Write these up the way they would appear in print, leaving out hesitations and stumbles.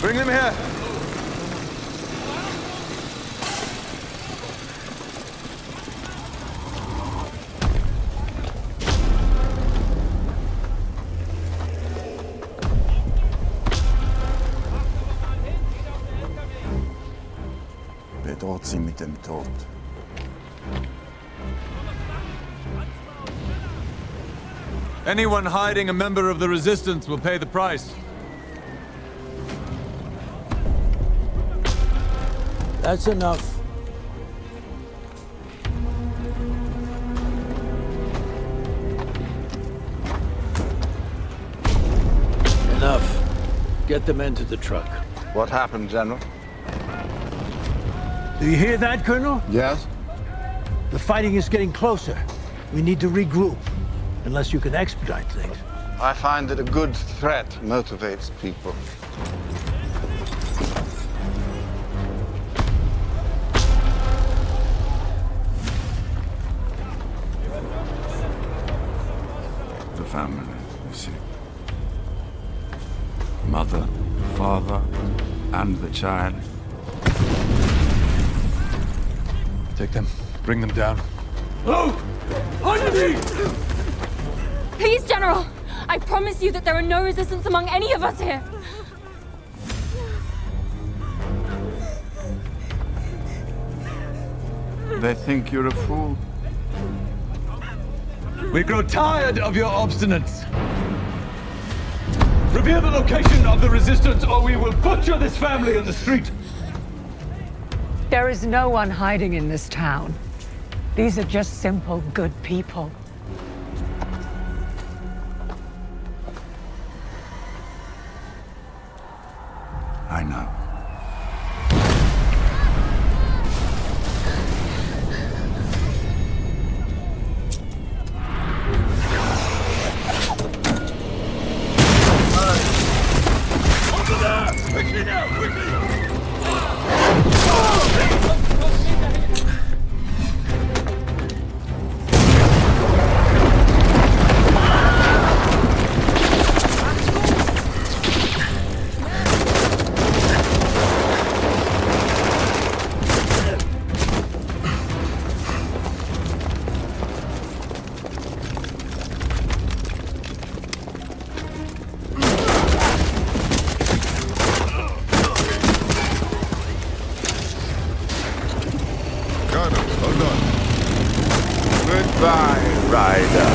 Bring them here. Bedroht sie mit dem Tod. Anyone hiding a member of the Resistance will pay the price. That's enough. Enough. Get the men to the truck. What happened, General? Do you hear that, Colonel? Yes? The fighting is getting closer. We need to regroup, unless you can expedite things. I find that a good threat motivates people. The family, you see. Mother, father, and the child. Take them. Bring them down. Oh! Enemy! Please, General! I promise you that there are no resistance among any of us here! They think you're a fool. We grow tired of your obstinance. Reveal the location of the Resistance, or we will butcher this family in the street! There is no one hiding in this town. These are just simple, good people. I know. Goodbye, Ryder.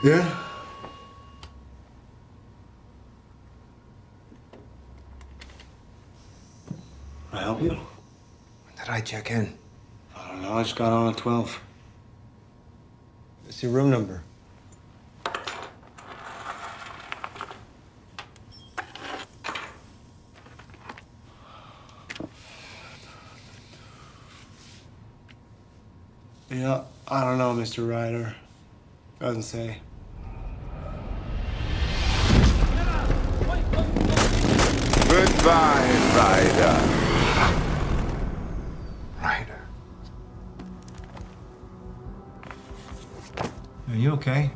Yeah? Can I help you? When did I check in? I don't know. I just got on at 12. What's your room number? Yeah, I don't know, Mr. Ryder. Doesn't say. Goodbye, Ryder. Ryder. Are you okay?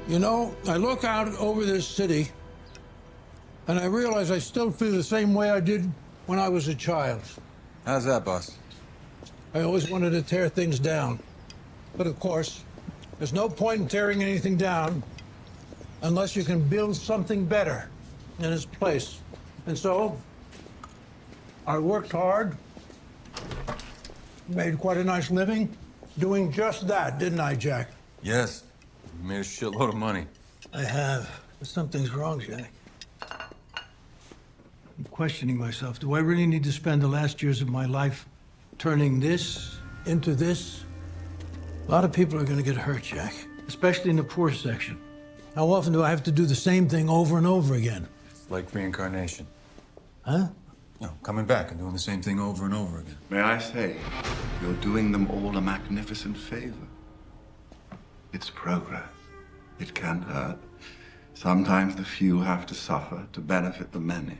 You know, I look out over this city, and I realize I still feel the same way I did when I was a child. How's that, boss? I always wanted to tear things down. But of course, there's no point in tearing anything down unless you can build something better in its place. And so, I worked hard, made quite a nice living, doing just that, didn't I, Jack? Yes. You made a shitload of money. I have. But something's wrong, Jack. I'm questioning myself. Do I really need to spend the last years of my life turning this into this? A lot of people are going to get hurt, Jack, especially in the poor section. How often do I have to do the same thing over and over again? It's like reincarnation. Huh? You know, coming back and doing the same thing over and over again. May I say, you're doing them all a magnificent favor. It's progress. It can hurt. Sometimes the few have to suffer to benefit the many.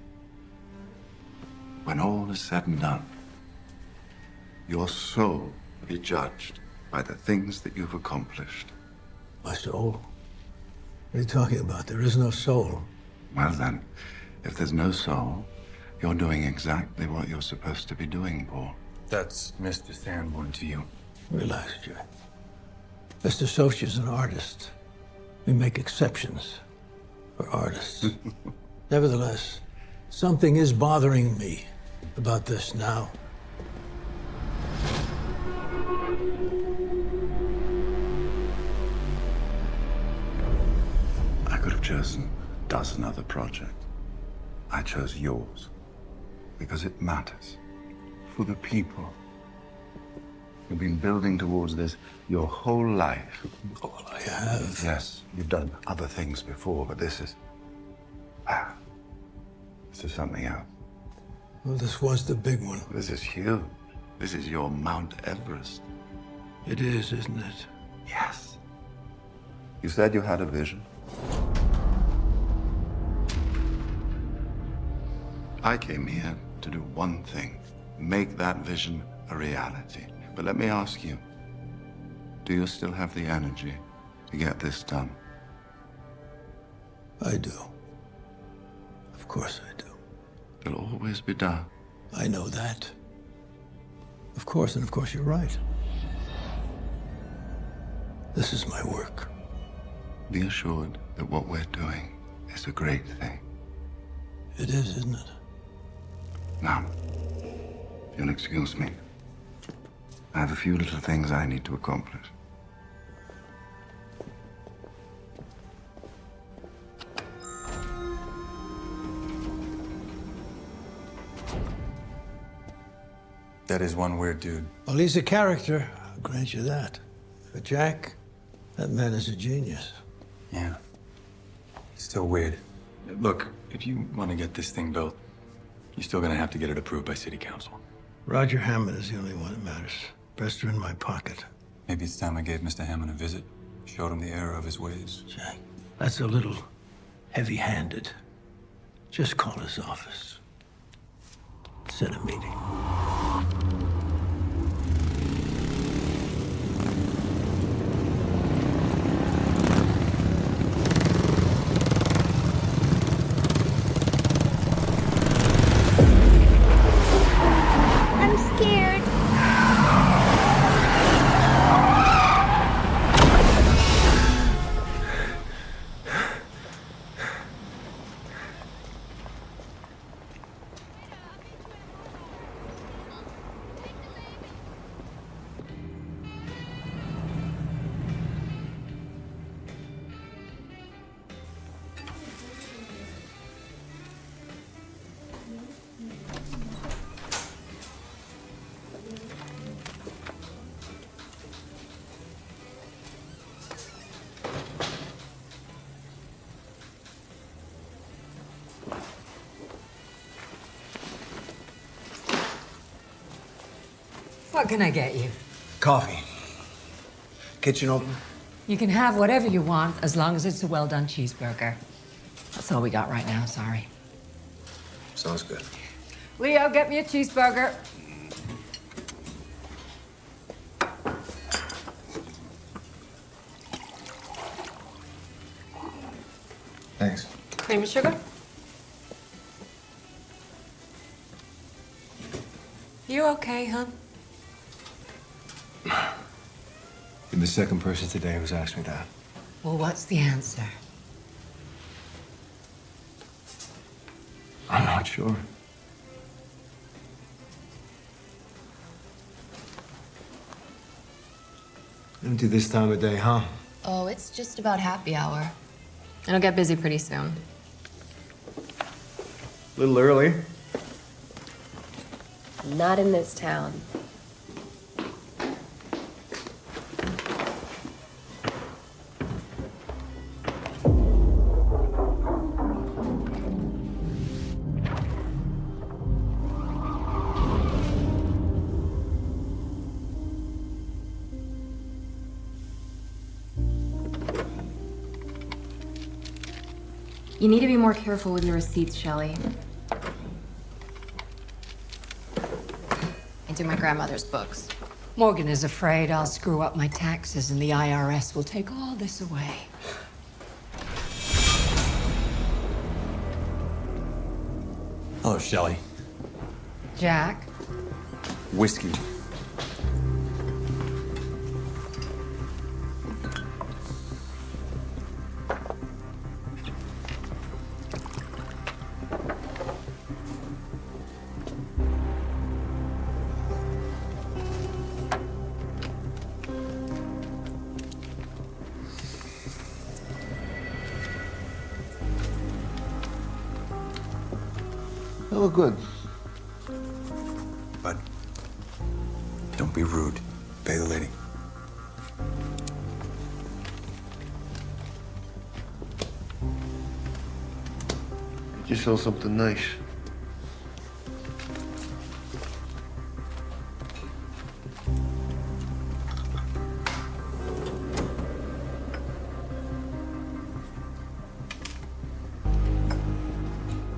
When all is said and done, your soul will be judged by the things that you've accomplished. My soul? What are you talking about? There is no soul. Well then, if there's no soul, you're doing exactly what you're supposed to be doing, Paul. That's Mr. Sanborn to you. Relax, Jack. Mr. Sochi's an artist. We make exceptions for artists. Nevertheless, something is bothering me about this now. I could have chosen a dozen other projects. I chose yours because it matters for the people. You've been building towards this your whole life. All I have. Yes, you've done other things before, but this is... this is something else. Well, this was the big one. This is huge. This is your Mount Everest. It is, isn't it? Yes. You said you had a vision. I came here to do one thing, make that vision a reality. But let me ask you, do you still have the energy to get this done? I do. Of course I do. It'll always be done. I know that. Of course, and of course you're right. This is my work. Be assured that what we're doing is a great thing. It is, isn't it? Now, if you'll excuse me, I have a few little things I need to accomplish. That is one weird dude. Well, he's a character, I'll grant you that. But Jack, that man is a genius. Yeah. Still weird. Look, if you want to get this thing built, you're still gonna have to get it approved by city council. Roger Hammond is the only one that matters. Best are in my pocket. Maybe it's time I gave Mr. Hammond a visit. Showed him the error of his ways. Jack, that's a little heavy-handed. Just call his office. Set a meeting. I'm scared. What can I get you? Coffee. Kitchen open? You can have whatever you want as long as it's a well-done cheeseburger. That's all we got right now, sorry. Sounds good. Leo, get me a cheeseburger. Thanks. Cream and sugar? You okay, hon? You're the second person today who's asked me that. Well, what's the answer? I'm not sure. Empty this time of day, huh? Oh, it's just about happy hour. It'll get busy pretty soon. A little early. Not in this town. You need to be more careful with your receipts, Shelley. I do my grandmother's books. Morgan is afraid I'll screw up my taxes and the IRS will take all this away. Hello, Shelley. Jack? Whiskey. Oh, good. But don't be rude. Pay the lady. Get yourself something nice.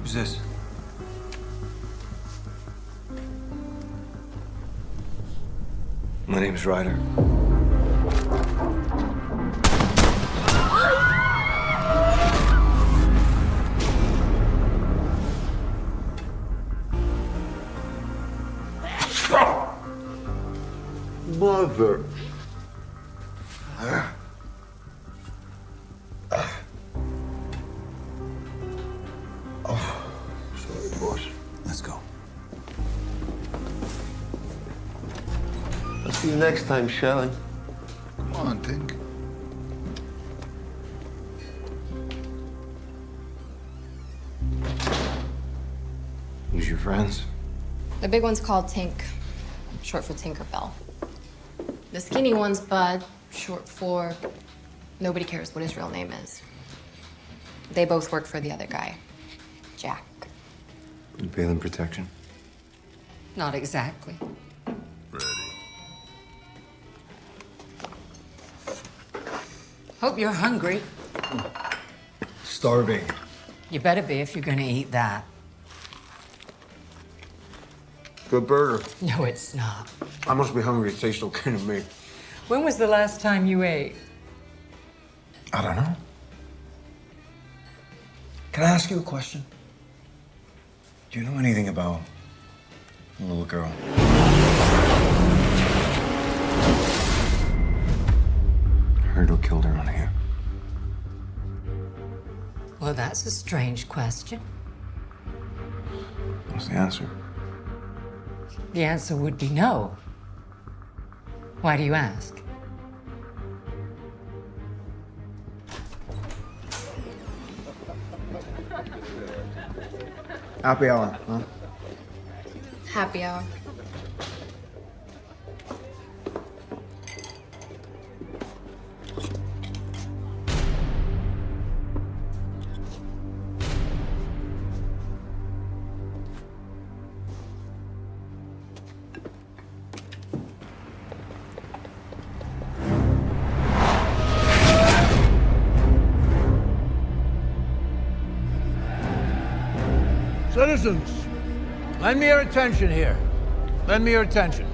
Who's this? My name's Ryder. Mother. Sorry, boss. Let's go. I'll see you next time, Shelley. Come on, Tink. Who's your friends? The big one's called Tink, short for Tinkerbell. The skinny one's Bud, short for nobody cares what his real name is. They both work for the other guy, Jack. You pay them protection? Not exactly. Ready. Hope you're hungry. Starving. You better be if you're gonna eat that. Good burger. No, it's not. I must be hungry. It tastes okay to me. When was the last time you ate? I don't know. Can I ask you a question? Do you know anything about a little girl? Heard who killed her on here. Well, that's a strange question. What's the answer? The answer would be no. Why do you ask? Happy hour, huh? Happy hour. Citizens, lend me your attention here. Lend me your attention.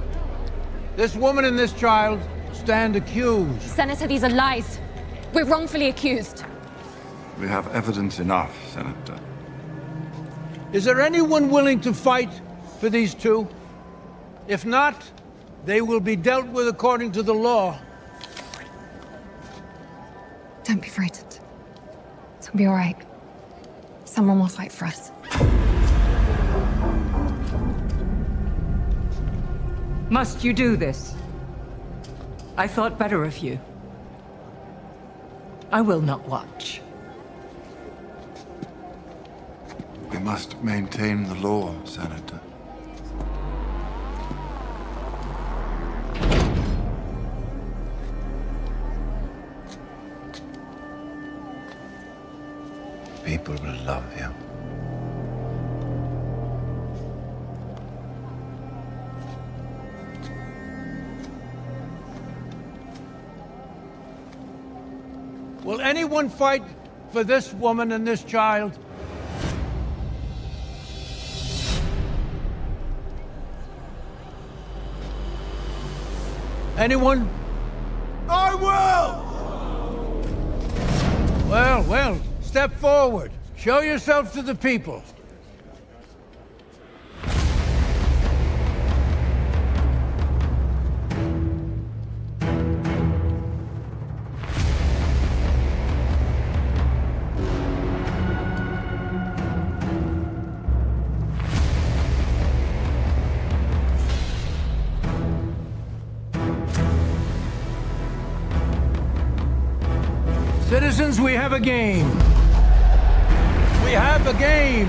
This woman and this child stand accused. Senator, these are lies. We're wrongfully accused. We have evidence enough, Senator. Is there anyone willing to fight for these two? If not, they will be dealt with according to the law. Don't be frightened. It'll be all right. Someone will fight for us. Must you do this? I thought better of you. I will not watch. We must maintain the law, Senator. People will love you. Will anyone fight for this woman and this child? Anyone? I will! Well, step forward. Show yourself to the people. Citizens, we have a game. We have a game.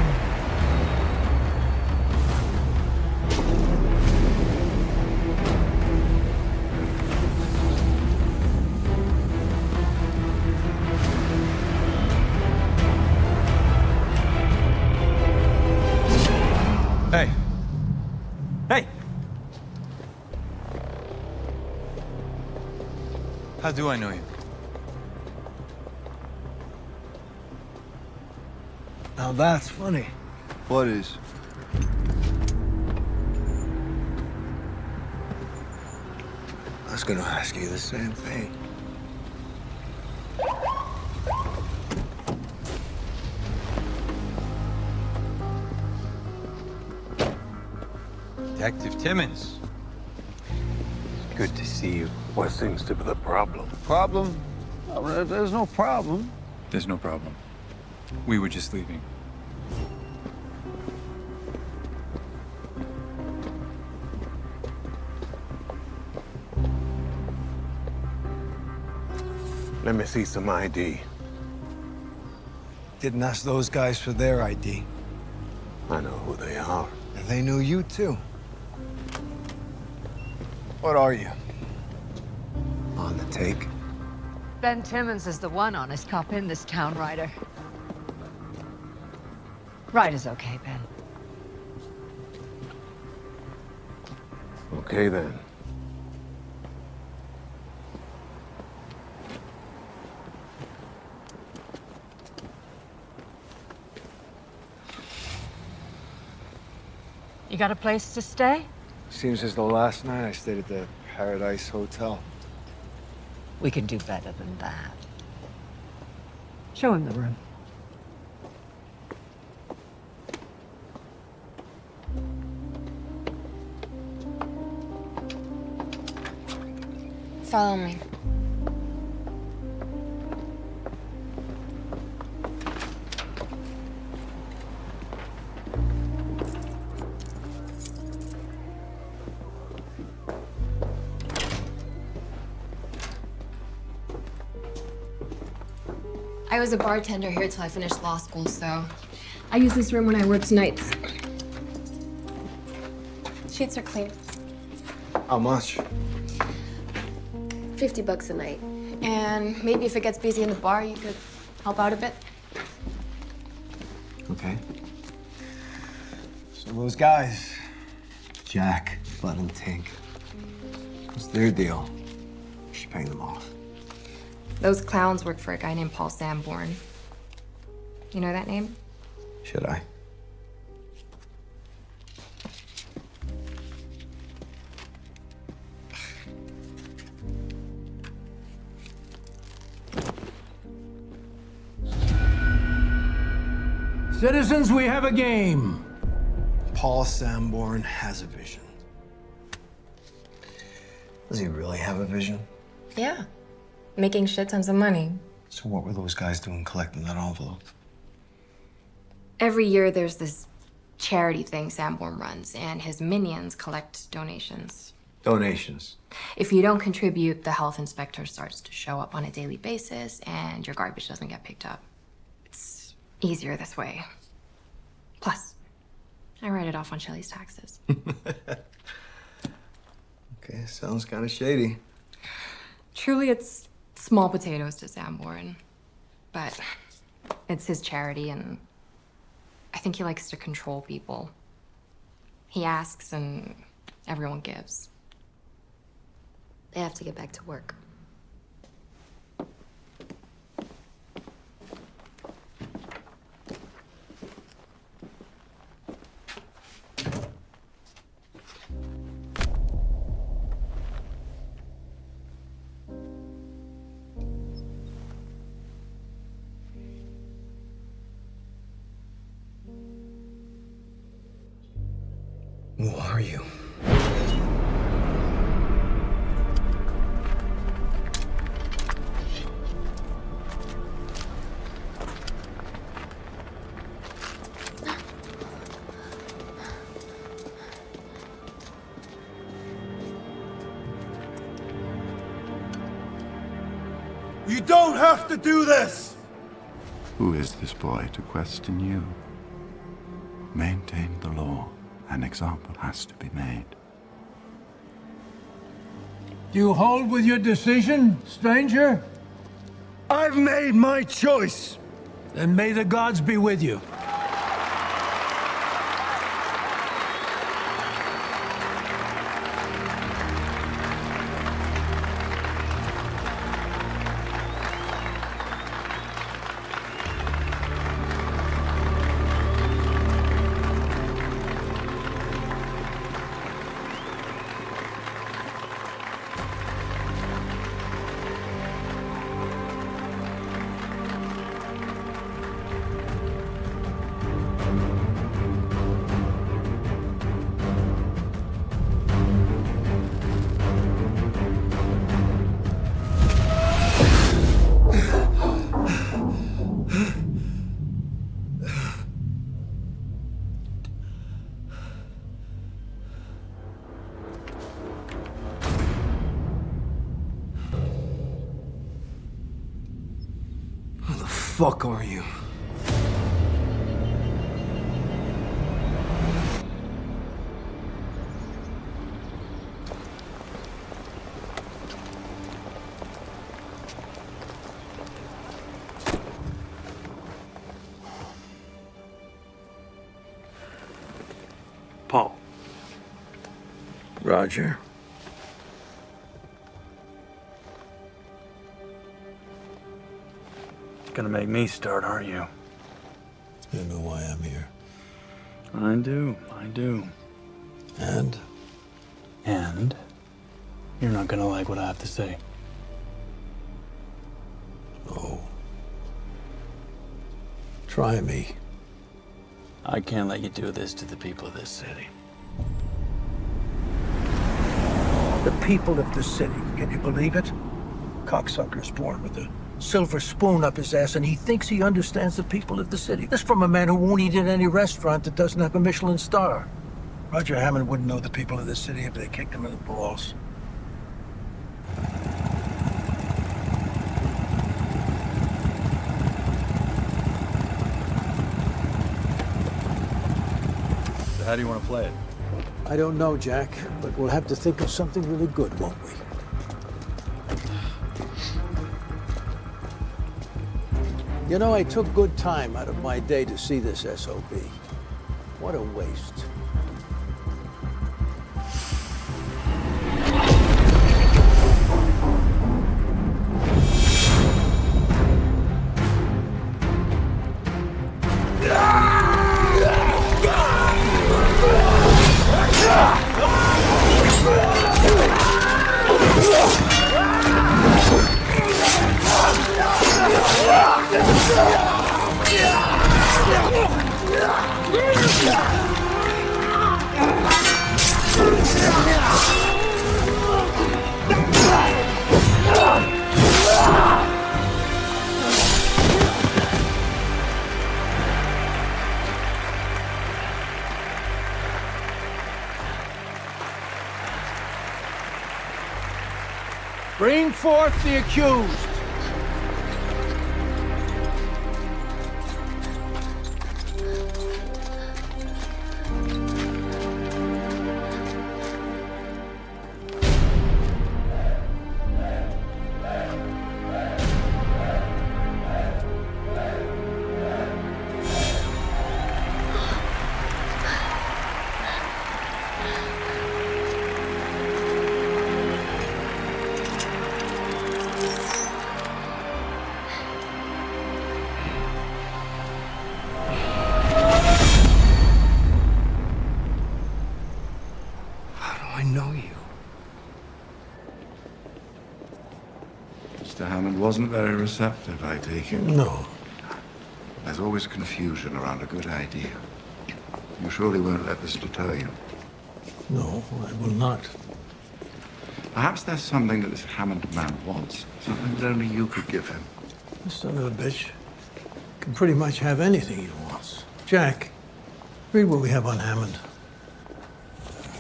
Hey. Hey! How do I know you? Now that's funny. What is? I was gonna ask you the same thing. Detective Timmons. Good to see you. What seems to be the problem? Problem? Oh, there's no problem. There's no problem. We were just leaving. Let me see some ID. Didn't ask those guys for their ID. I know who they are. And they knew you too. What are you? On the take? Ben Timmons is the one honest cop in this town, Ryder. Ryder's okay, Ben. Okay then. You got a place to stay? Seems as though last night I stayed at the Paradise Hotel. We can do better than that. Show him the room. Follow me. I was a bartender here till I finished law school, so I use this room when I worked nights. Sheets are clean. How much? $50 a night. And maybe if it gets busy in the bar, you could help out a bit. Okay. So those guys, Jack, Bud, and Tink, what's their deal? She's paying them off. Those clowns work for a guy named Paul Sanborn. You know that name? Should I? Citizens, we have a game. Paul Sanborn has a vision. Does he really have a vision? Yeah. Making shit tons of money. So what were those guys doing collecting that envelope? Every year there's this charity thing Sanborn runs, and his minions collect donations. Donations. If you don't contribute, the health inspector starts to show up on a daily basis, and your garbage doesn't get picked up. It's easier this way. Plus, I write it off on Shelly's taxes. Okay, sounds kind of shady. Truly, it's small potatoes to Sanborn. But it's his charity, and I think he likes to control people. He asks, and everyone gives. They have to get back to work. Who are you? You don't have to do this! Who is this boy to question you? Maintain the law. An example has to be made. Do you hold with your decision, stranger? I've made my choice! Then may the gods be with you. Fuck are you? Paul. Roger. Gonna make me start, aren't you? You know why I'm here. I do. And? And you're not gonna like what I have to say. Oh. Try me. I can't let you do this to the people of this city. The people of the city, can you believe it? Cocksucker's born with a silver spoon up his ass, and he thinks he understands the people of the city. This from a man who won't eat at any restaurant that doesn't have a Michelin star. Roger Hammond wouldn't know the people of the city if they kicked him in the balls. So how do you want to play it? I don't know, Jack, but we'll have to think of something really good, won't we? You know, I took good time out of my day to see this SOB. What a waste. Bring forth the accused. I know you. Mr. Hammond wasn't very receptive, I take it. No. There's always confusion around a good idea. You surely won't let this deter you. No, I will not. Perhaps there's something that this Hammond man wants. Something that only you could give him. This son of a bitch can pretty much have anything he wants. Jack, read what we have on Hammond.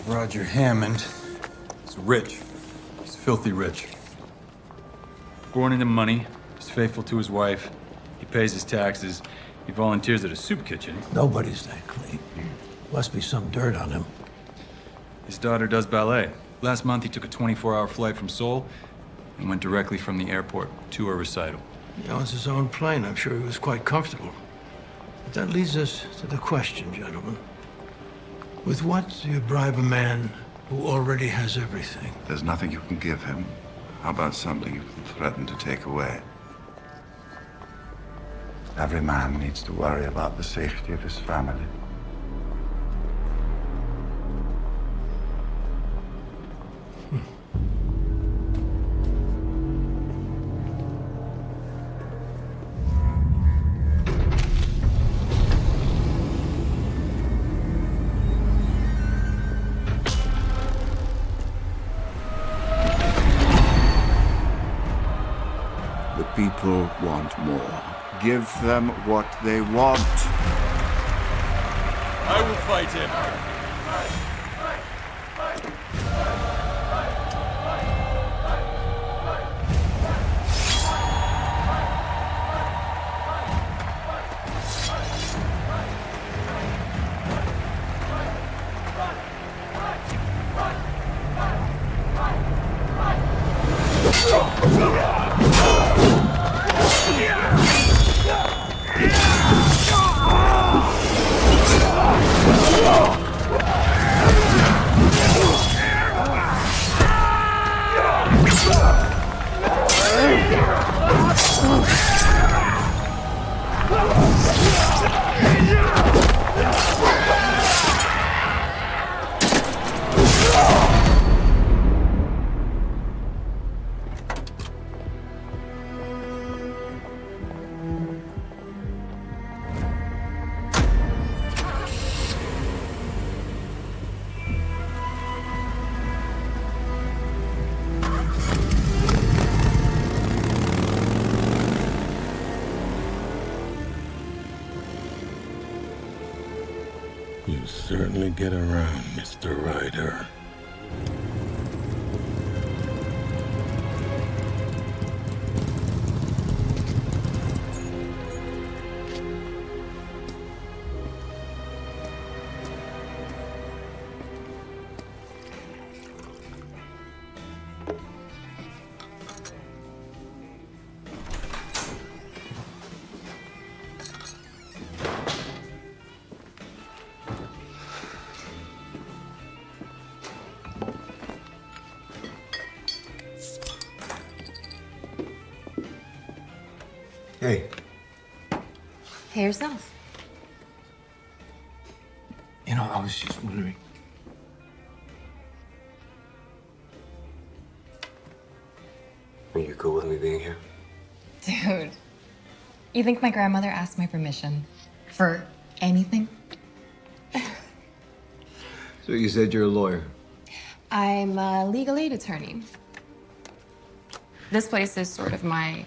Roger Hammond is rich. He's filthy rich. Born into money. He's faithful to his wife. He pays his taxes. He volunteers at a soup kitchen. Nobody's that clean. Must be some dirt on him. His daughter does ballet. Last month, he took a 24-hour flight from Seoul and went directly from the airport to a recital. He owns his own plane. I'm sure he was quite comfortable. But that leads us to the question, gentlemen. With what do you bribe a man who already has everything? There's nothing you can give him. How about something you can threaten to take away? Every man needs to worry about the safety of his family. The people want more. Give them what they want. I will fight him. certainly get around, Mr. Ryder. Hey, Hey yourself. I was just wondering. Are you cool with me being here? Dude, you think my grandmother asked my permission for anything? So you said you're a lawyer. I'm a legal aid attorney. This place is sort of my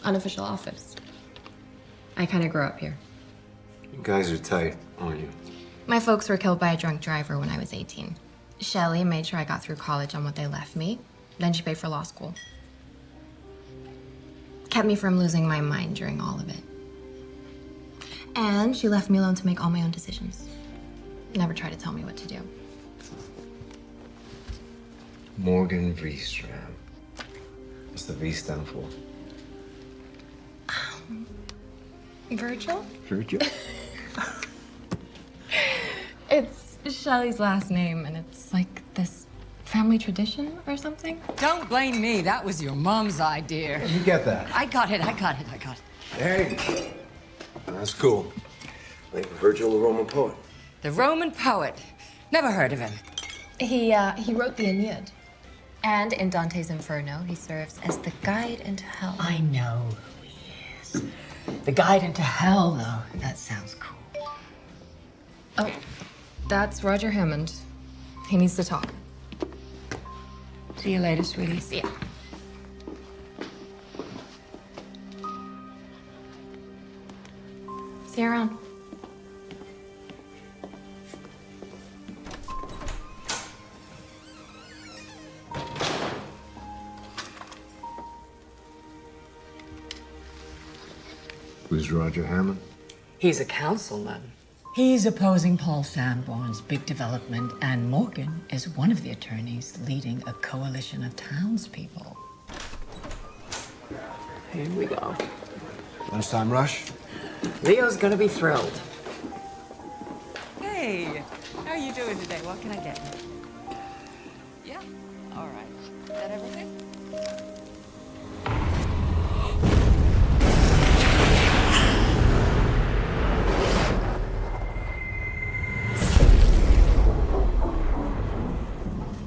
unofficial office. I kind of grew up here. You guys are tight, aren't you? My folks were killed by a drunk driver when I was 18. Shelley made sure I got through college on what they left me. Then she paid for law school. Kept me from losing my mind during all of it. And she left me alone to make all my own decisions. Never tried to tell me what to do. Morgan Vreestram. What's the V stand for? Virgil? Virgil. It's Shelley's last name, and it's like this family tradition or something. Don't blame me. That was your mom's idea. You get that? I got it. Hey. That's cool. Like Virgil, the Roman poet. The Roman poet. Never heard of him. He wrote the Aeneid. And in Dante's Inferno, he serves as the guide into hell. I know who he is. The guide into hell, though. That sounds cool. Oh, that's Roger Hammond. He needs to talk. See you later, sweetie. See ya. See you around. Who's Roger Hammond? He's a councilman. He's opposing Paul Sanborn's big development, and Morgan is one of the attorneys leading a coalition of townspeople. Here we go. Lunchtime rush? Leo's gonna be thrilled. Hey, how are you doing today? What can I get you? Yeah? All right. Is that everything?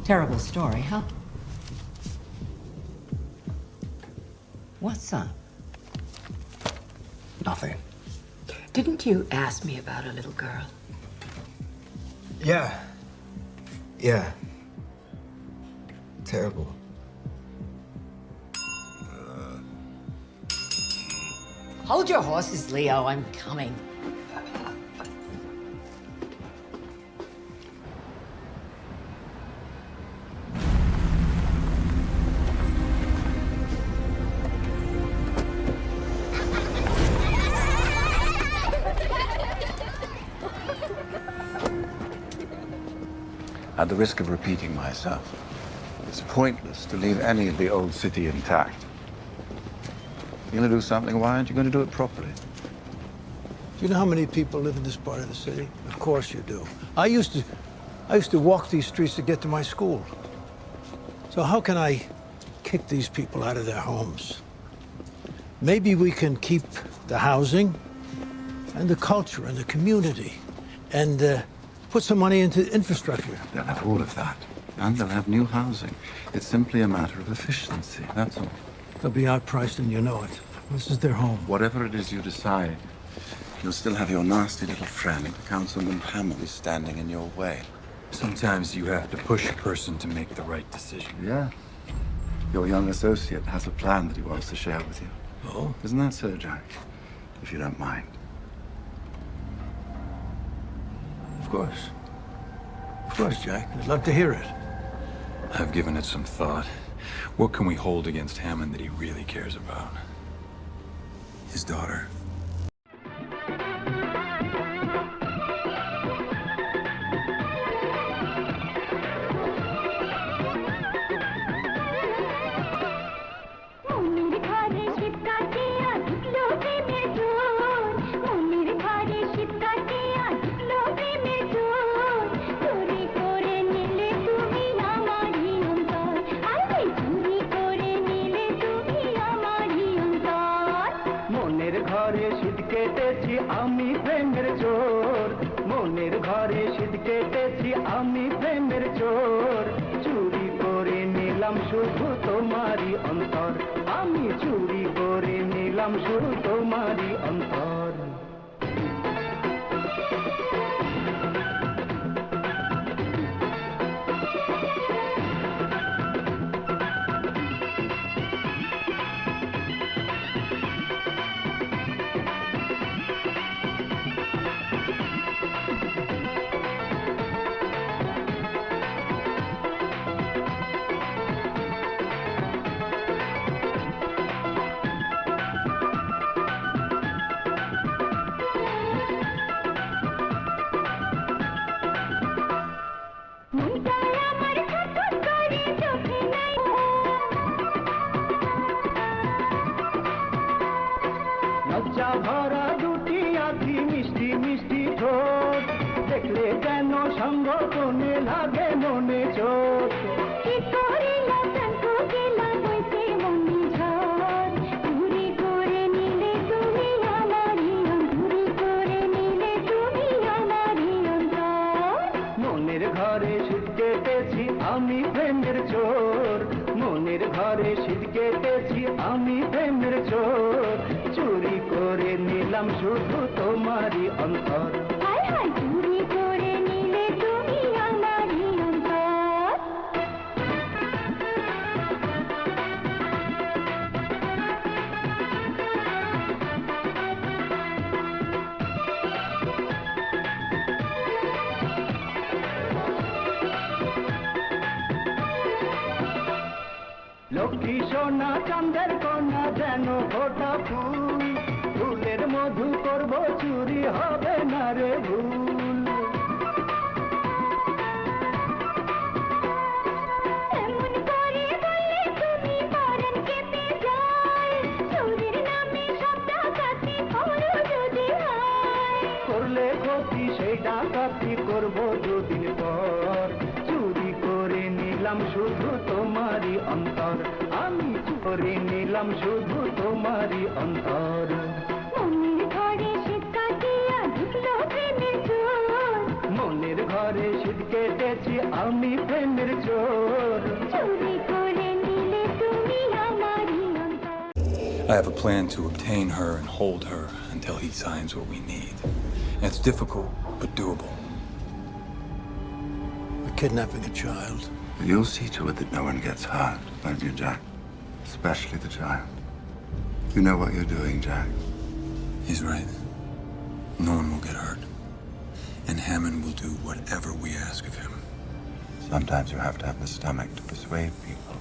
Terrible story, huh? What's up? Nothing. Didn't you ask me about a little girl? Yeah. Terrible. Hold your horses, Leo. I'm coming. At the risk of repeating myself, it's pointless to leave any of the old city intact. If you're gonna do something, why aren't you gonna do it properly? Do you know how many people live in this part of the city? Of course you do. I used to walk these streets to get to my school. So how can I kick these people out of their homes? Maybe we can keep the housing and the culture and the community and put some money into infrastructure. They'll have all of that. And they'll have new housing. It's simply a matter of efficiency, that's all. They'll be outpriced and you know it. This is their home. Whatever it is you decide, you'll still have your nasty little friend, Councilman Hammond, standing in your way. Sometimes you have to push a person to make the right decision. Yeah. Your young associate has a plan that he wants to share with you. Oh? Isn't that so, Jack? If you don't mind. Of course. course, Jack. I'd love to hear it. I've given it some thought. What can we hold against Hammond that he really cares about? His daughter. I have a plan to obtain her and hold her until he signs what we need. It's difficult, but doable. We're kidnapping a child. You'll see to it that no one gets hurt, won't you, Jack? Especially the child. You know what you're doing, Jack. He's right. No one will get hurt. And Hammond will do whatever we ask of him. Sometimes you have to have the stomach to persuade people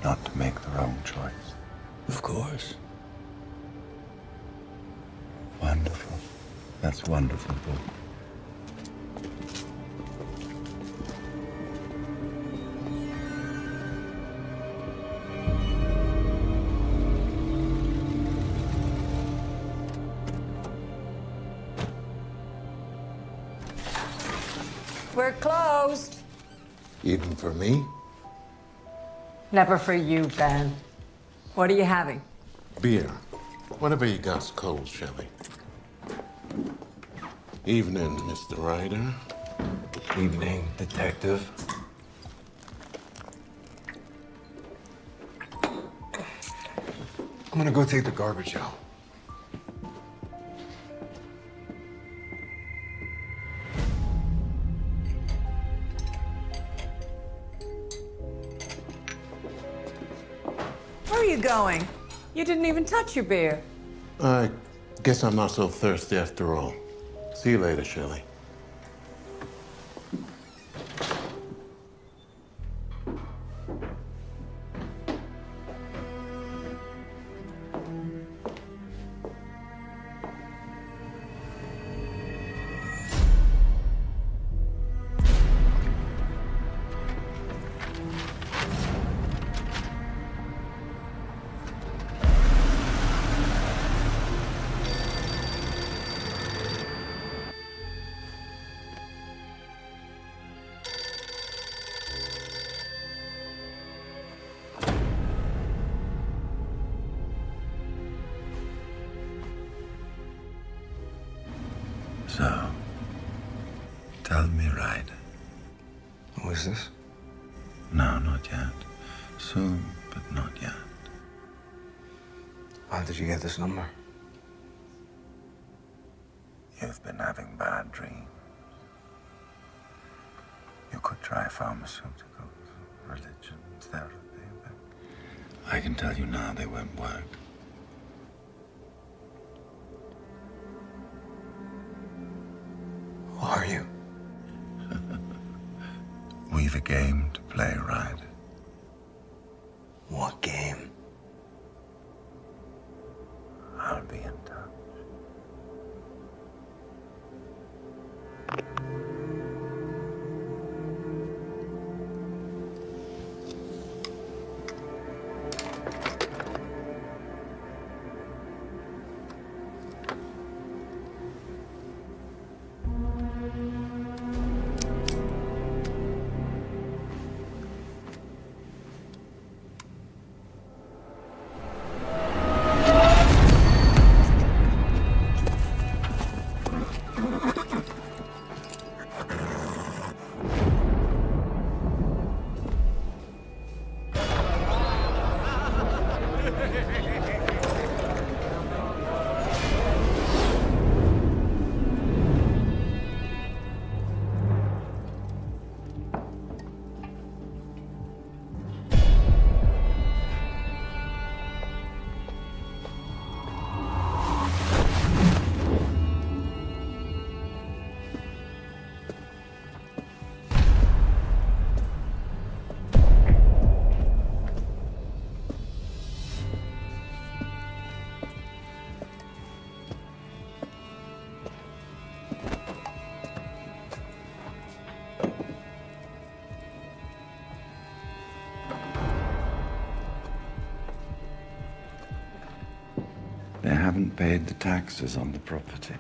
not to make their own choice. Of course. Wonderful. That's wonderful, Bill. We're closed. Even for me? Never for you, Ben. What are you having? Beer. Whatever you got's cold, Shelley. Evening, Mr. Ryder. Evening, detective. I'm gonna go take the garbage out. Where are you going? You didn't even touch your beer. I guess I'm not so thirsty after all. See you later, Shelley. So, tell me, right? Who is this? No, not yet. Soon, but not yet. How did you get this number? You've been having bad dreams. You could try pharmaceuticals, religion, therapy, but I can tell you now they won't work. Who are you? We've a game to play, right? What game? I'll be in touch. They haven't paid the taxes on the property.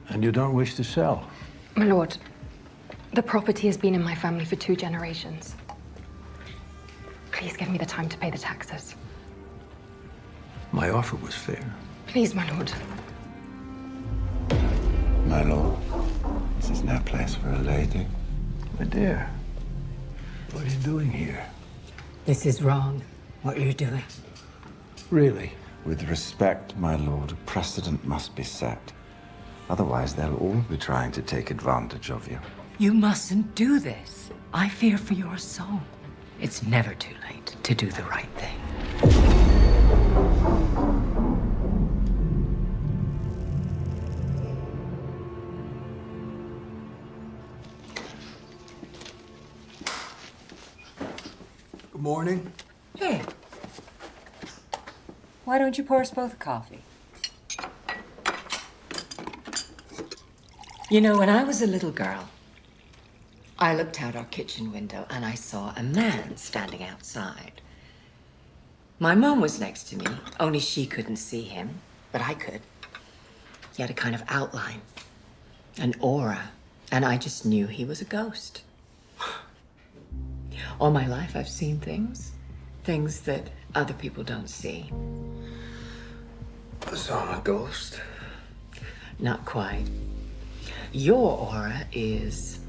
And you don't wish to sell? My lord, the property has been in my family for 2 generations. Please give me the time to pay the taxes. My offer was fair. Please, my lord. My lord, this is no place for a lady. My dear, what are you doing here? This is wrong, what you're doing. Really? With respect, my lord, a precedent must be set. Otherwise, they'll all be trying to take advantage of you. You mustn't do this. I fear for your soul. It's never too late to do the right thing. Good morning. Hey. Why don't you pour us both a coffee? You know, when I was a little girl, I looked out our kitchen window and I saw a man standing outside. My mom was next to me, only she couldn't see him, but I could. He had a kind of outline, an aura, and I just knew he was a ghost. All my life I've seen things that other people don't see. So I'm a ghost? Not quite. Your aura is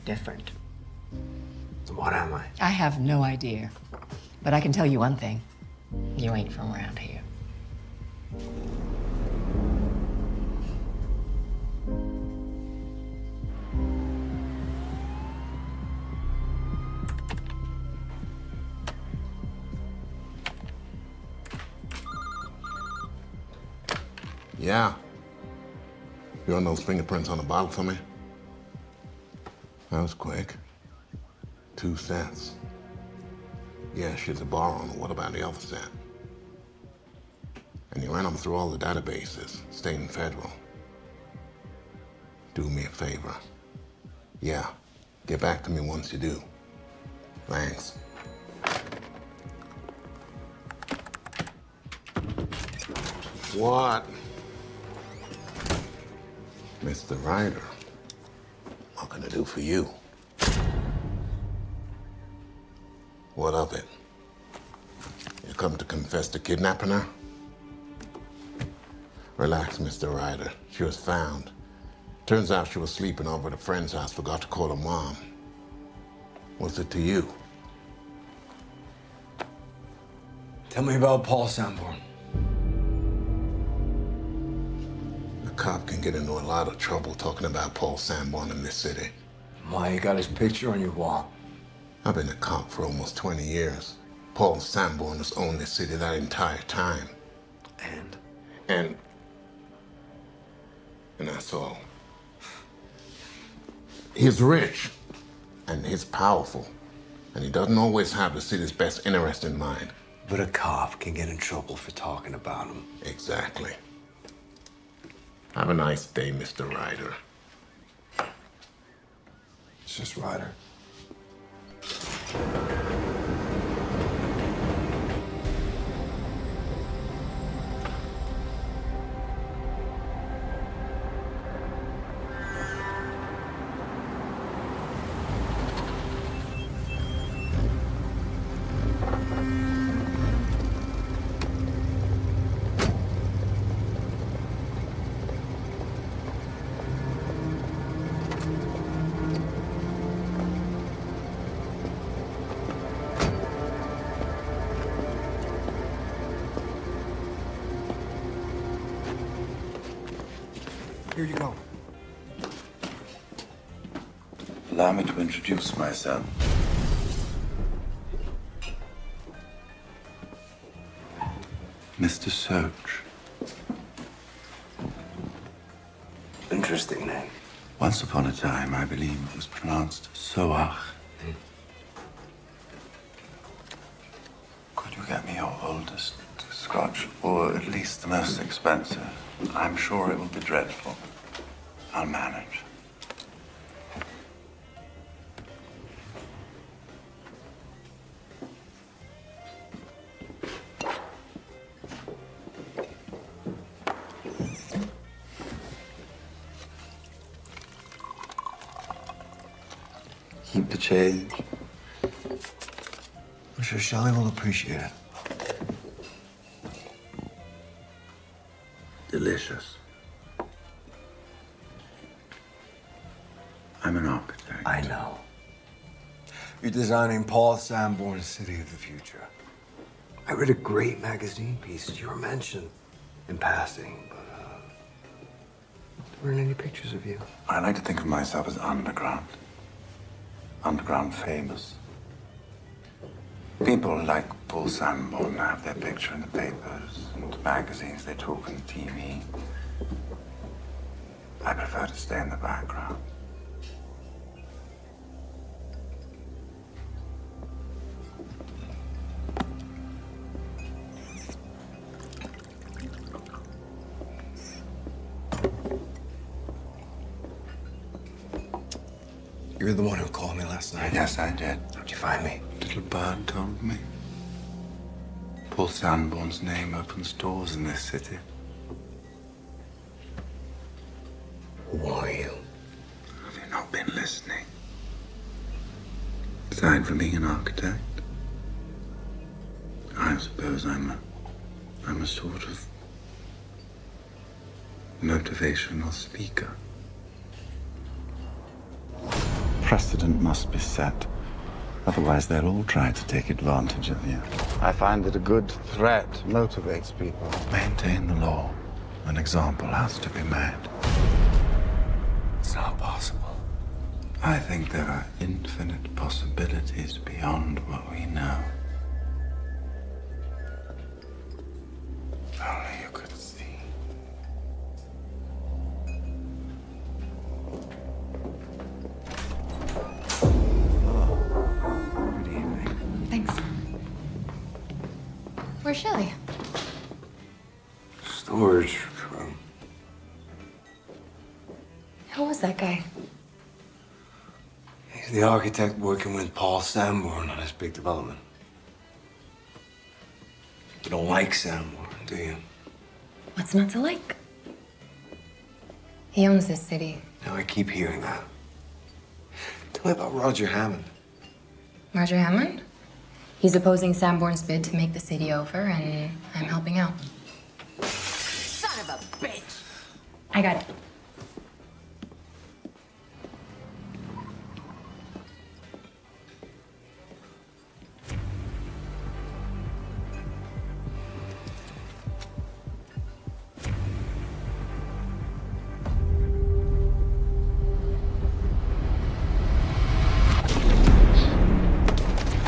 different. So what am I? I have no idea. But I can tell you one thing. You ain't from around here. Yeah. You run those fingerprints on the bottle for me? That was quick. 2 cents. Yeah, she's a borrower. What about the other cent? And you ran them through all the databases, state and federal. Do me a favor. Yeah, get back to me once you do. Thanks. What? Mr. Ryder, what can I do for you? What of it? You come to confess to kidnapping her? Relax, Mr. Ryder. She was found. Turns out she was sleeping over at a friend's house, forgot to call her mom. What's it to you? Tell me about Paul Sanborn. A cop can get into a lot of trouble talking about Paul Sanborn in this city. Why, you got his picture on your wall. I've been a cop for almost 20 years. Paul Sanborn has owned this city that entire time. And that's all. He's rich, and he's powerful, and he doesn't always have the city's best interest in mind. But a cop can get in trouble for talking about him. Exactly. Have a nice day, Mr. Ryder. It's just Ryder. Here you go. Allow me to introduce myself. Mr. Soch. Interesting name. Once upon a time, I believe it was pronounced Soach. Could you get me your oldest scotch, or at least the most expensive? I'm sure it will be dreadful. I'll manage. Keep the change. I'm sure Shelley will appreciate it. Delicious. I'm an architect. I know. You're designing Paul Sanborn's City of the Future. I read a great magazine piece. You were mentioned in passing, but there weren't any pictures of you. I like to think of myself as underground. Underground famous. People like Paul Sanborn have their picture in the papers and magazines, they talk on TV. I prefer to stay in the background. You're the one who called me last night. Yes, I did. How'd you find me? Little bird told me. Paul Sanborn's name opens doors in this city. Who are you? Have you not been listening? Aside from being an architect, I suppose I'm a sort of motivational speaker. Precedent must be set. Otherwise, they'll all try to take advantage of you. I find that a good threat motivates people. Maintain the law. An example has to be made. It's not possible. I think there are infinite possibilities beyond what we know. Only you could see. Where's Shelly? Storage room. Who was that guy? He's the architect working with Paul Sanborn on his big development. You don't like Sanborn, do you? What's not to like? He owns this city. Now I keep hearing that. Tell me about Roger Hammond. Roger Hammond? He's opposing Sanborn's bid to make the city over, and I'm helping out. Son of a bitch! I got it.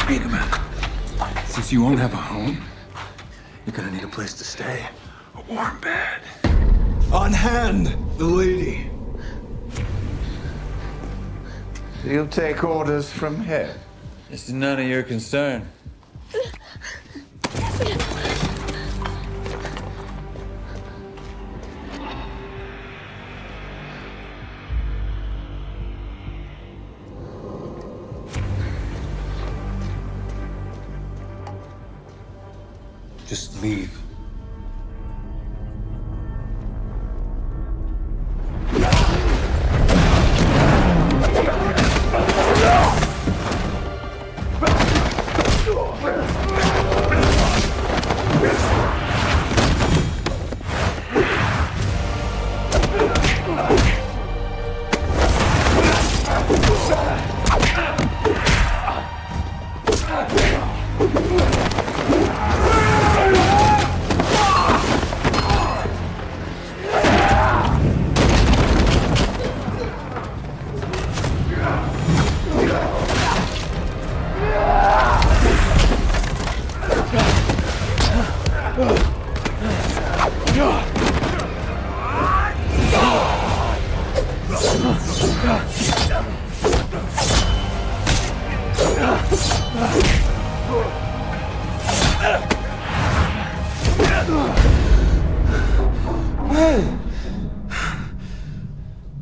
Wait a minute. Since you won't have a home, you're gonna need a place to stay. A warm bed. On hand, the lady. You'll take orders from here. This is none of your concern. Just leave.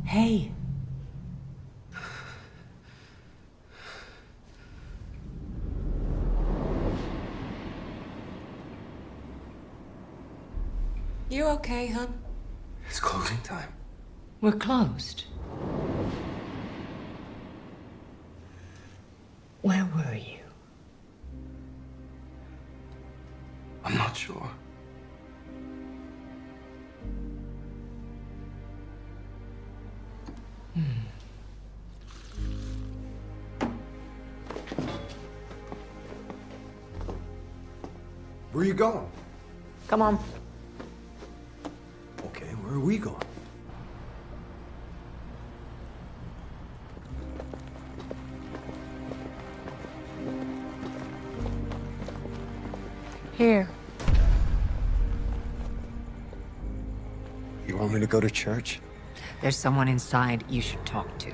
Hey. You okay, hon? It's closing time. We're closed. Where were you? I'm not sure. Where are you going? Come on. Okay, where are we going? Here. You want me to go to church? There's someone inside you should talk to.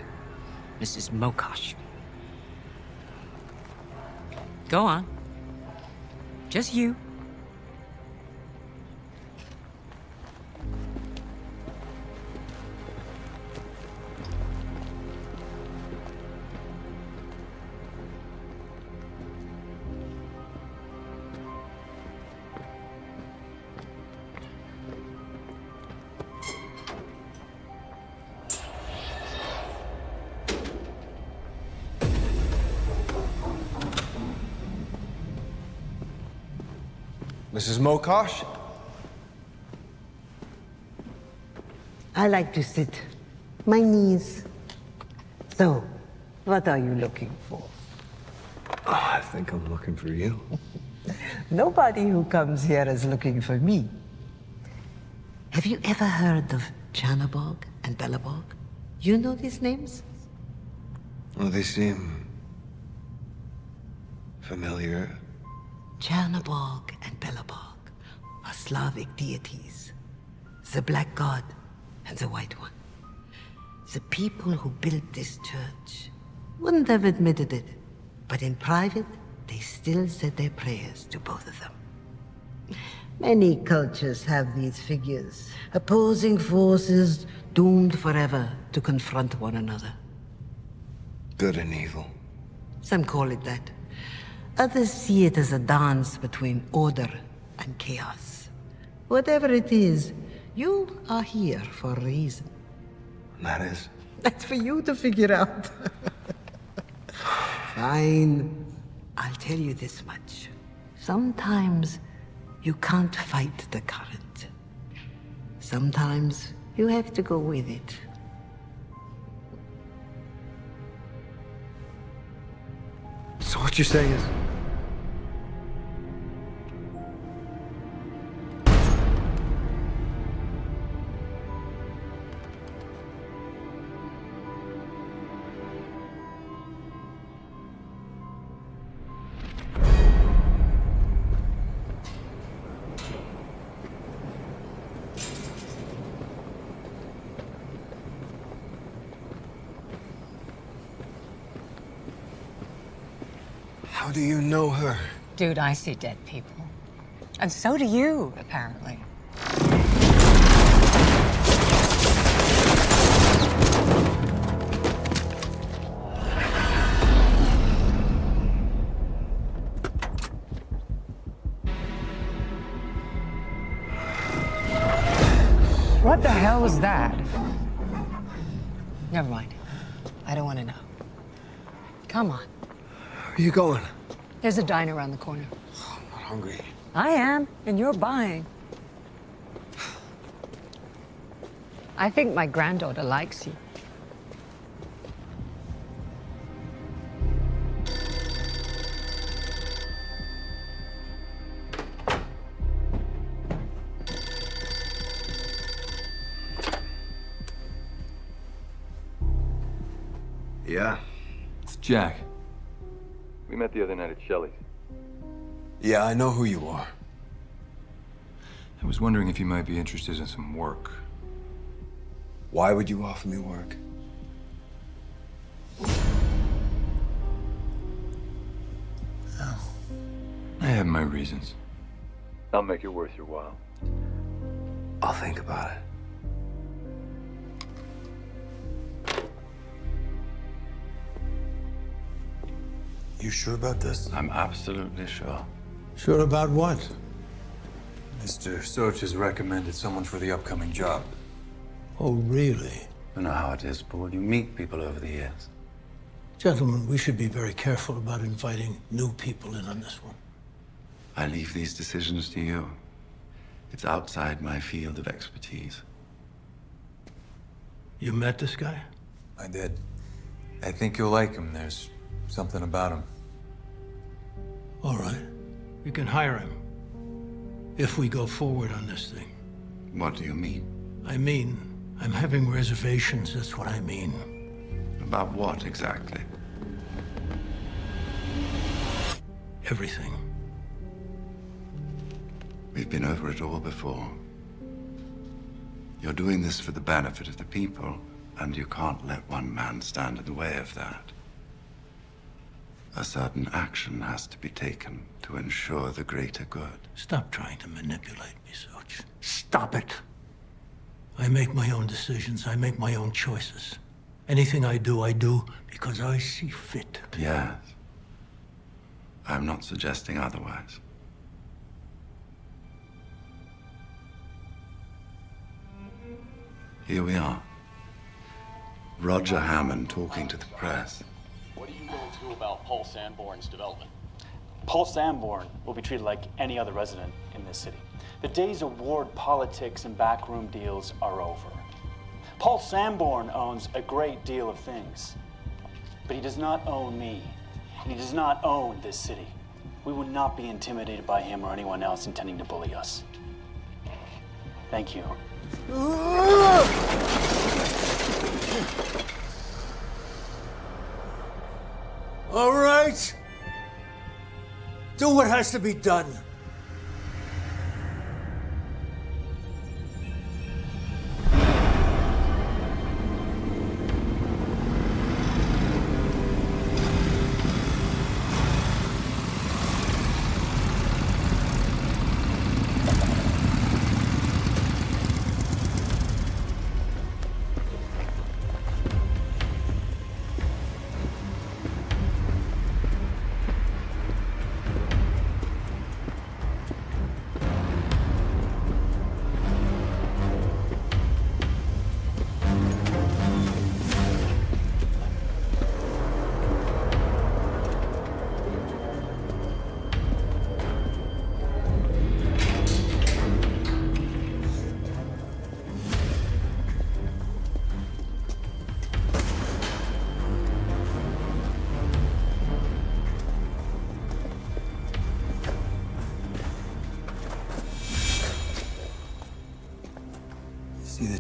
Mrs. Mokosh. Go on. Just you. Mrs. Mokosh? I like to sit. My knees. So, what are you looking for? Oh, I think I'm looking for you. Nobody who comes here is looking for me. Have you ever heard of Chanabog and Bellabog? You know these names? Well, they seem familiar. Chanabog and Bellabog are Slavic deities. The Black God and the White One. The people who built this church wouldn't have admitted it, but in private, they still said their prayers to both of them. Many cultures have these figures, opposing forces doomed forever to confront one another. Good and evil. Some call it that. Others see it as a dance between order and chaos. Whatever it is, you are here for a reason. That is? That's for you to figure out. Fine. I'll tell you this much. Sometimes you can't fight the current. Sometimes you have to go with it. So what you're saying is... How do you know her? Dude, I see dead people. And so do you, apparently. What the hell was that? Never mind. I don't want to know. Come on. Where are you going? There's a diner around the corner. I'm not hungry. I am, and you're buying. I think my granddaughter likes you. Yeah. It's Jack. We met the other night at Shelley's. Yeah, I know who you are. I was wondering if you might be interested in some work. Why would you offer me work? I have my reasons. I'll make it worth your while. I'll think about it. You sure about this? I'm absolutely sure. Sure about what? Mr. Soch has recommended someone for the upcoming job. Oh, really? You know how it is, Paul. You meet people over the years. Gentlemen, we should be very careful about inviting new people in on this one. I leave these decisions to you. It's outside my field of expertise. You met this guy? I did. I think you'll like him. There's something about him. All right. You can hire him. If we go forward on this thing. What do you mean? I mean, I'm having reservations, that's what I mean. About what exactly? Everything. We've been over it all before. You're doing this for the benefit of the people, and you can't let one man stand in the way of that. A certain action has to be taken to ensure the greater good. Stop trying to manipulate me, Soch. Stop it. I make my own decisions. I make my own choices. Anything I do because I see fit. Yes. I'm not suggesting otherwise. Here we are. Roger Hammond talking to the press. What are you going to do about Paul Sanborn's development? Paul Sanborn will be treated like any other resident in this city. The days of ward politics and backroom deals are over. Paul Sanborn owns a great deal of things, but he does not own me, and he does not own this city. We will not be intimidated by him or anyone else intending to bully us. Thank you. All right. Do what has to be done.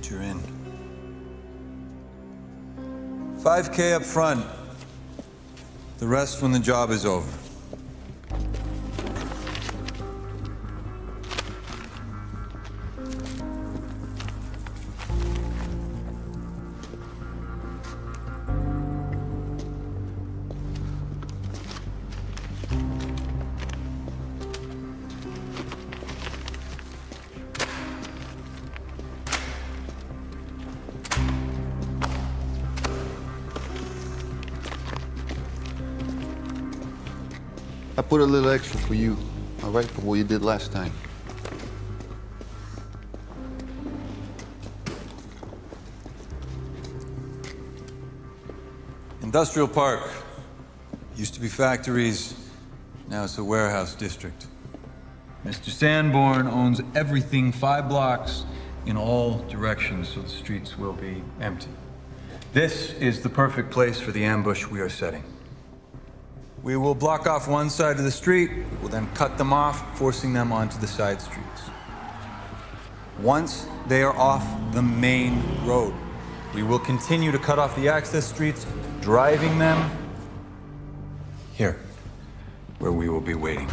you're in. 5K up front. The rest when the job is over. I put a little extra for you, all right, for what you did last time. Industrial Park. Used to be factories, now it's a warehouse district. Mr. Sanborn owns everything 5 blocks in all directions, so the streets will be empty. This is the perfect place for the ambush we are setting. We will block off one side of the street, we will then cut them off, forcing them onto the side streets. Once they are off the main road, we will continue to cut off the access streets, driving them here, where we will be waiting.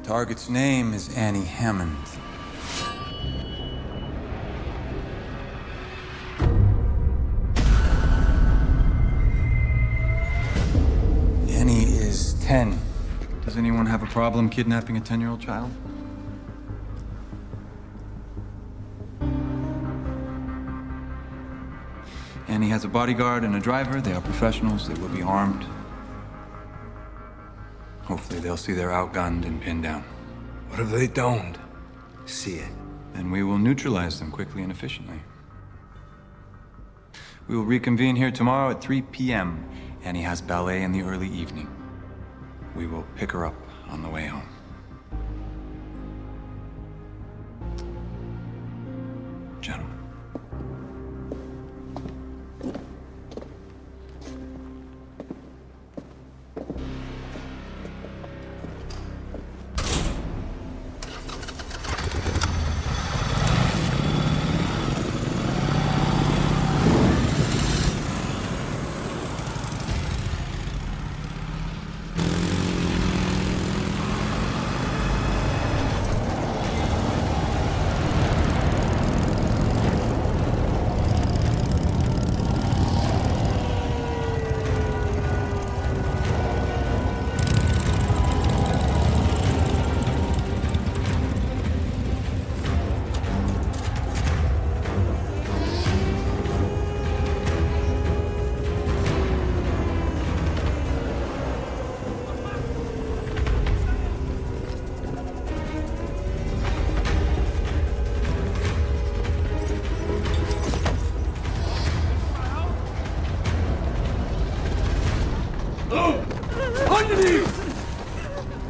Target's name is Annie Hammond. Annie is 10. Does anyone have a problem kidnapping a 10-year-old child? Annie has a bodyguard and a driver. They are professionals. They will be armed. Hopefully they'll see they're outgunned and pinned down. What if they don't see it? Then we will neutralize them quickly and efficiently. We will reconvene here tomorrow at 3 p.m. Annie has ballet in the early evening. We will pick her up on the way home. Gentlemen.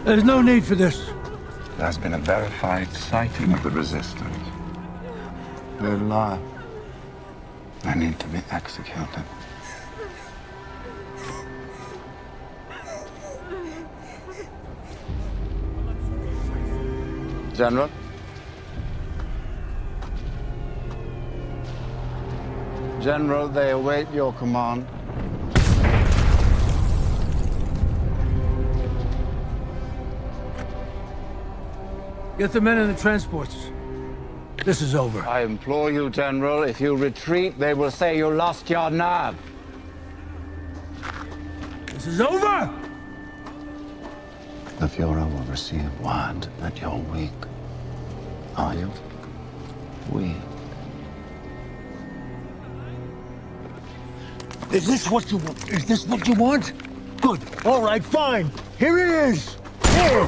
There's no need for this. There has been a verified sighting of the resistance. They're alive. They need to be executed. General? General, they await your command. Get the men in the transports. This is over. I implore you, General, if you retreat, they will say you lost your nerve. This is over! The Fuhrer will receive word that you're weak. Are you? Weak. Is this what you want? Is this what you want? Good. All right, fine. Here it is. Here.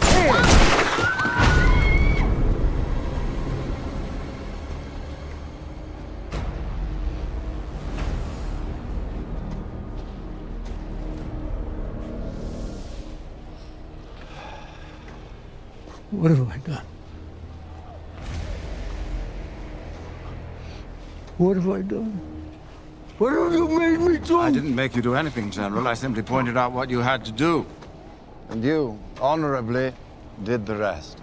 What have I done? What have I done? What have you made me do? I didn't make you do anything, General. I simply pointed out what you had to do. And you, honorably, did the rest.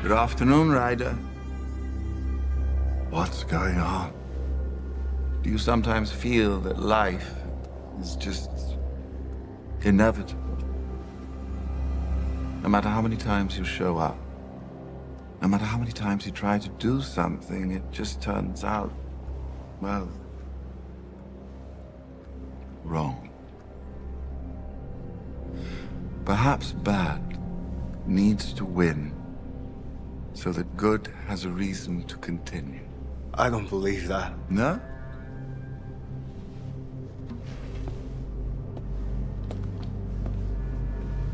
Good afternoon, Ryder. What's going on? Do you sometimes feel that life is just inevitable? No matter how many times you show up, no matter how many times you try to do something, it just turns out, well, wrong. Perhaps bad needs to win so that good has a reason to continue. I don't believe that. No?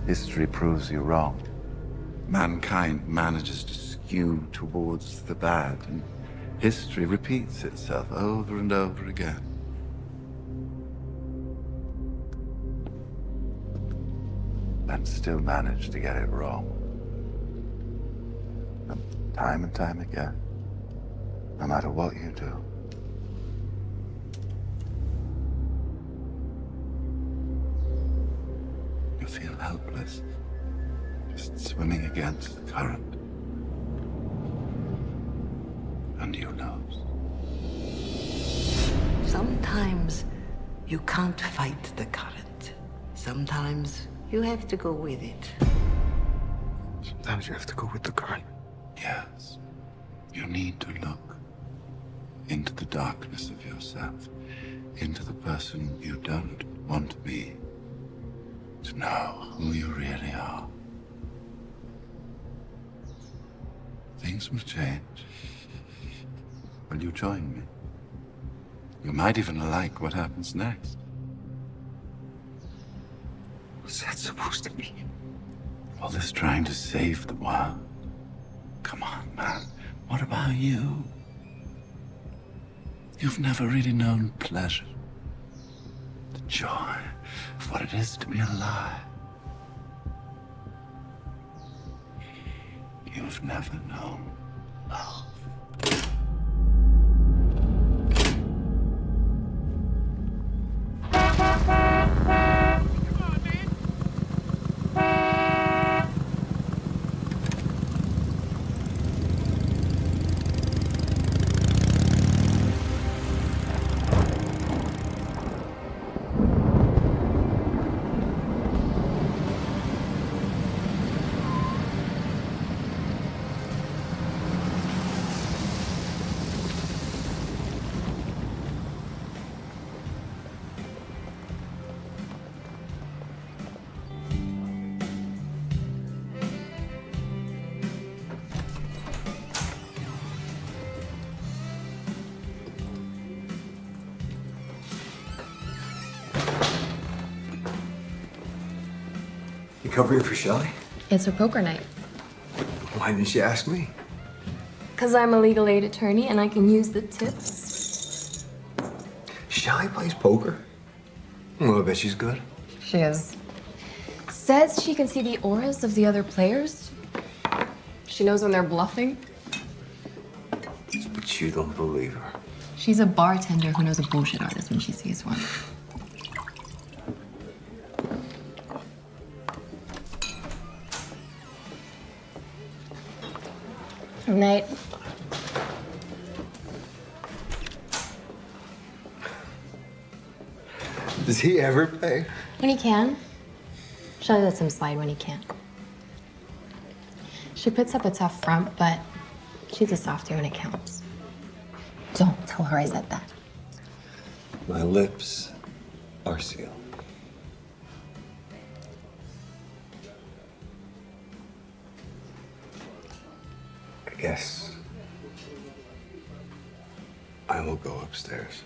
History proves you wrong. Mankind manages to skew towards the bad, and history repeats itself over and over again. And still manage to get it wrong. And time again, no matter what you do. You feel helpless, just swimming against the current. And you knows. Sometimes you can't fight the current. Sometimes you have to go with it. Sometimes you have to go with the current. Yes. You need to look into the darkness of yourself, into the person you don't want to be, to know who you really are. Things will change. Will you join me? You might even like what happens next. What's that supposed to mean? All this trying to save the world. Come on, man. What about you? You've never really known pleasure. The joy of what it is to be alive. You've never known love. You covering for Shelley? It's her poker night. Why didn't she ask me? Because I'm a legal aid attorney and I can use the tips. Shelley plays poker? Well, I bet she's good. She is. Says she can see the auras of the other players. She knows when they're bluffing. But you don't believe her. She's a bartender who knows a bullshit artist when she sees one. Night. Does he ever play? When he can. Shelly lets him slide when he can. She puts up a tough front, but she's a softie when it counts. Don't tell her I said that. My lips are sealed. I guess I will go upstairs.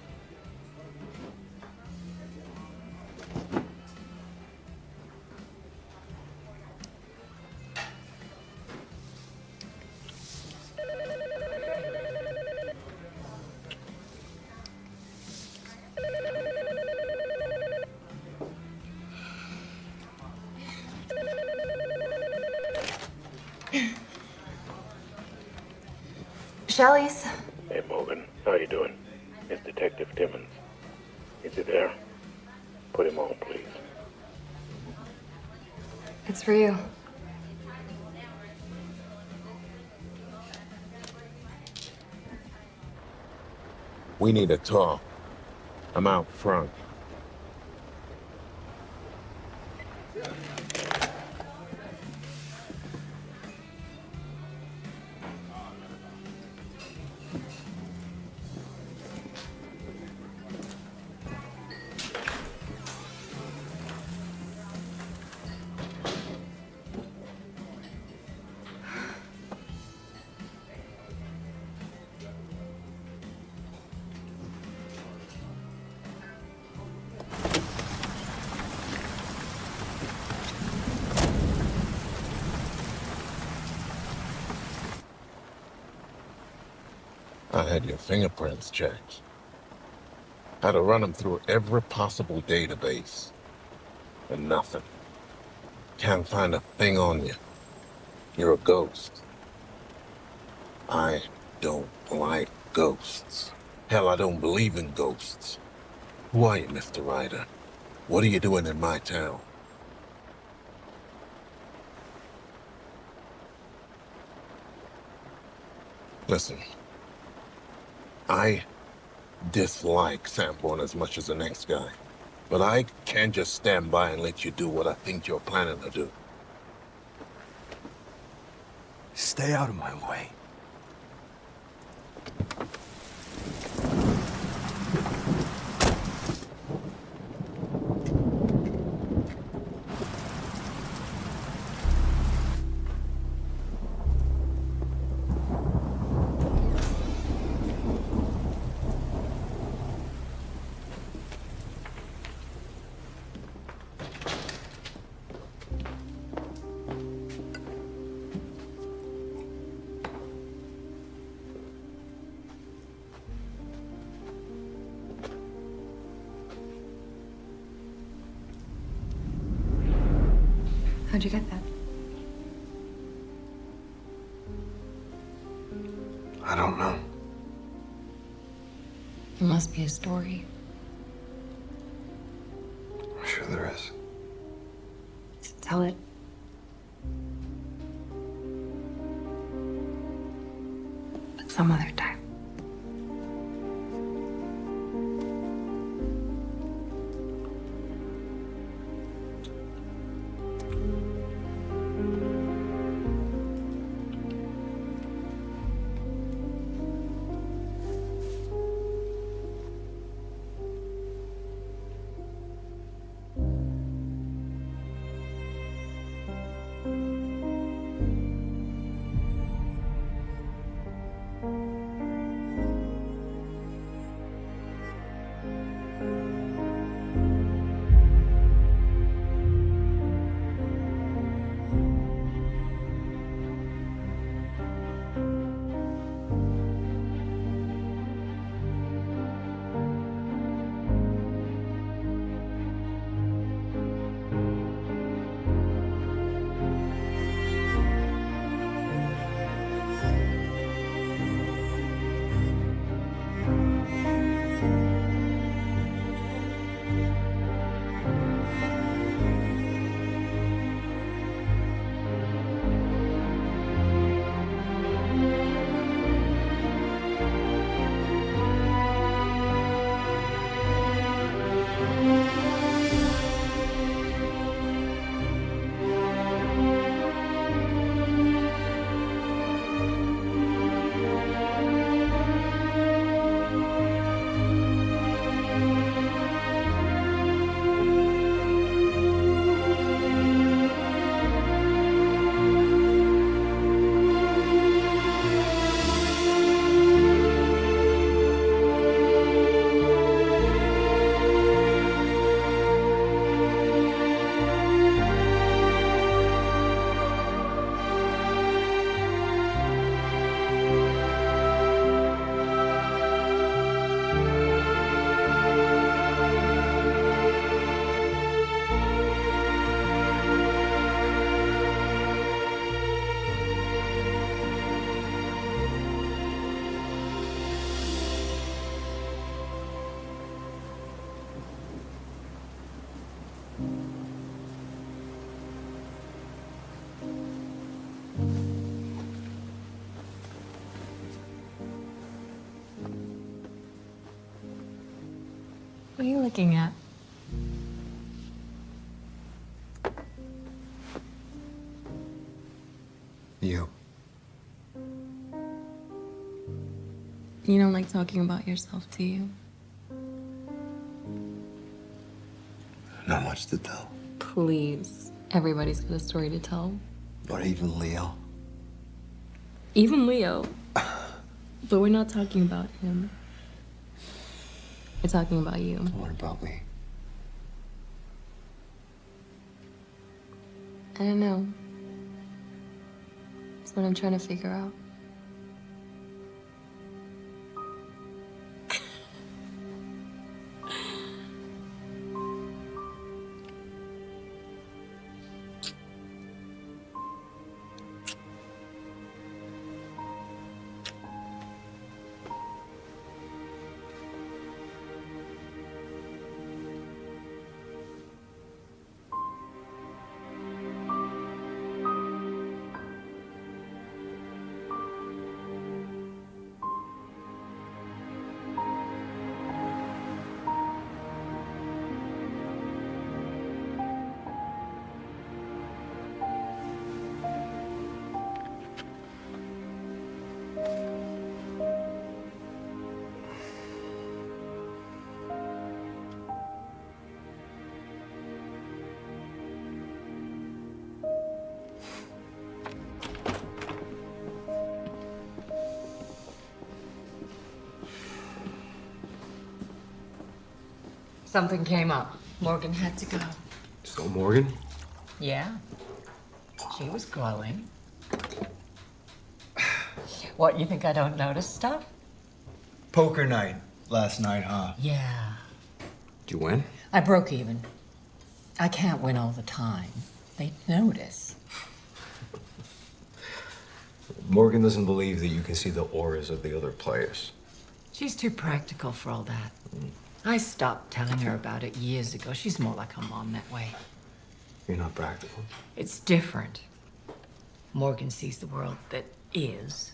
Shelly's. Hey, Morgan. How you doing? It's Detective Timmons. Is he there? Put him on, please. It's for you. We need a talk. I'm out front. I had your fingerprints checked. Had to run them through every possible database. And nothing. Can't find a thing on you. You're a ghost. I don't like ghosts. Hell, I don't believe in ghosts. Who are you, Mr. Ryder? What are you doing in my town? Listen, I dislike Sanborn as much as the next guy, but I can't just stand by and let you do what I think you're planning to do. Stay out of my way. How'd you get that? I don't know. There must be a story. I'm sure there is. Tell it. But some other time. What are you looking at? You. You don't like talking about yourself, do you? Not much to tell. Please. Everybody's got a story to tell. Not even Leo. Even Leo. But we're not talking about him. We're talking about you. What about me? I don't know. That's what I'm trying to figure out. Something came up. Morgan had to go. So, Morgan? Yeah. She was glowing. What, you think I don't notice stuff? Poker night last night, huh? Yeah. Did you win? I broke even. I can't win all the time. They'd notice. Morgan doesn't believe that you can see the auras of the other players. She's too practical for all that. I stopped telling her about it years ago. She's more like her mom that way. You're not practical. It's different. Morgan sees the world that is,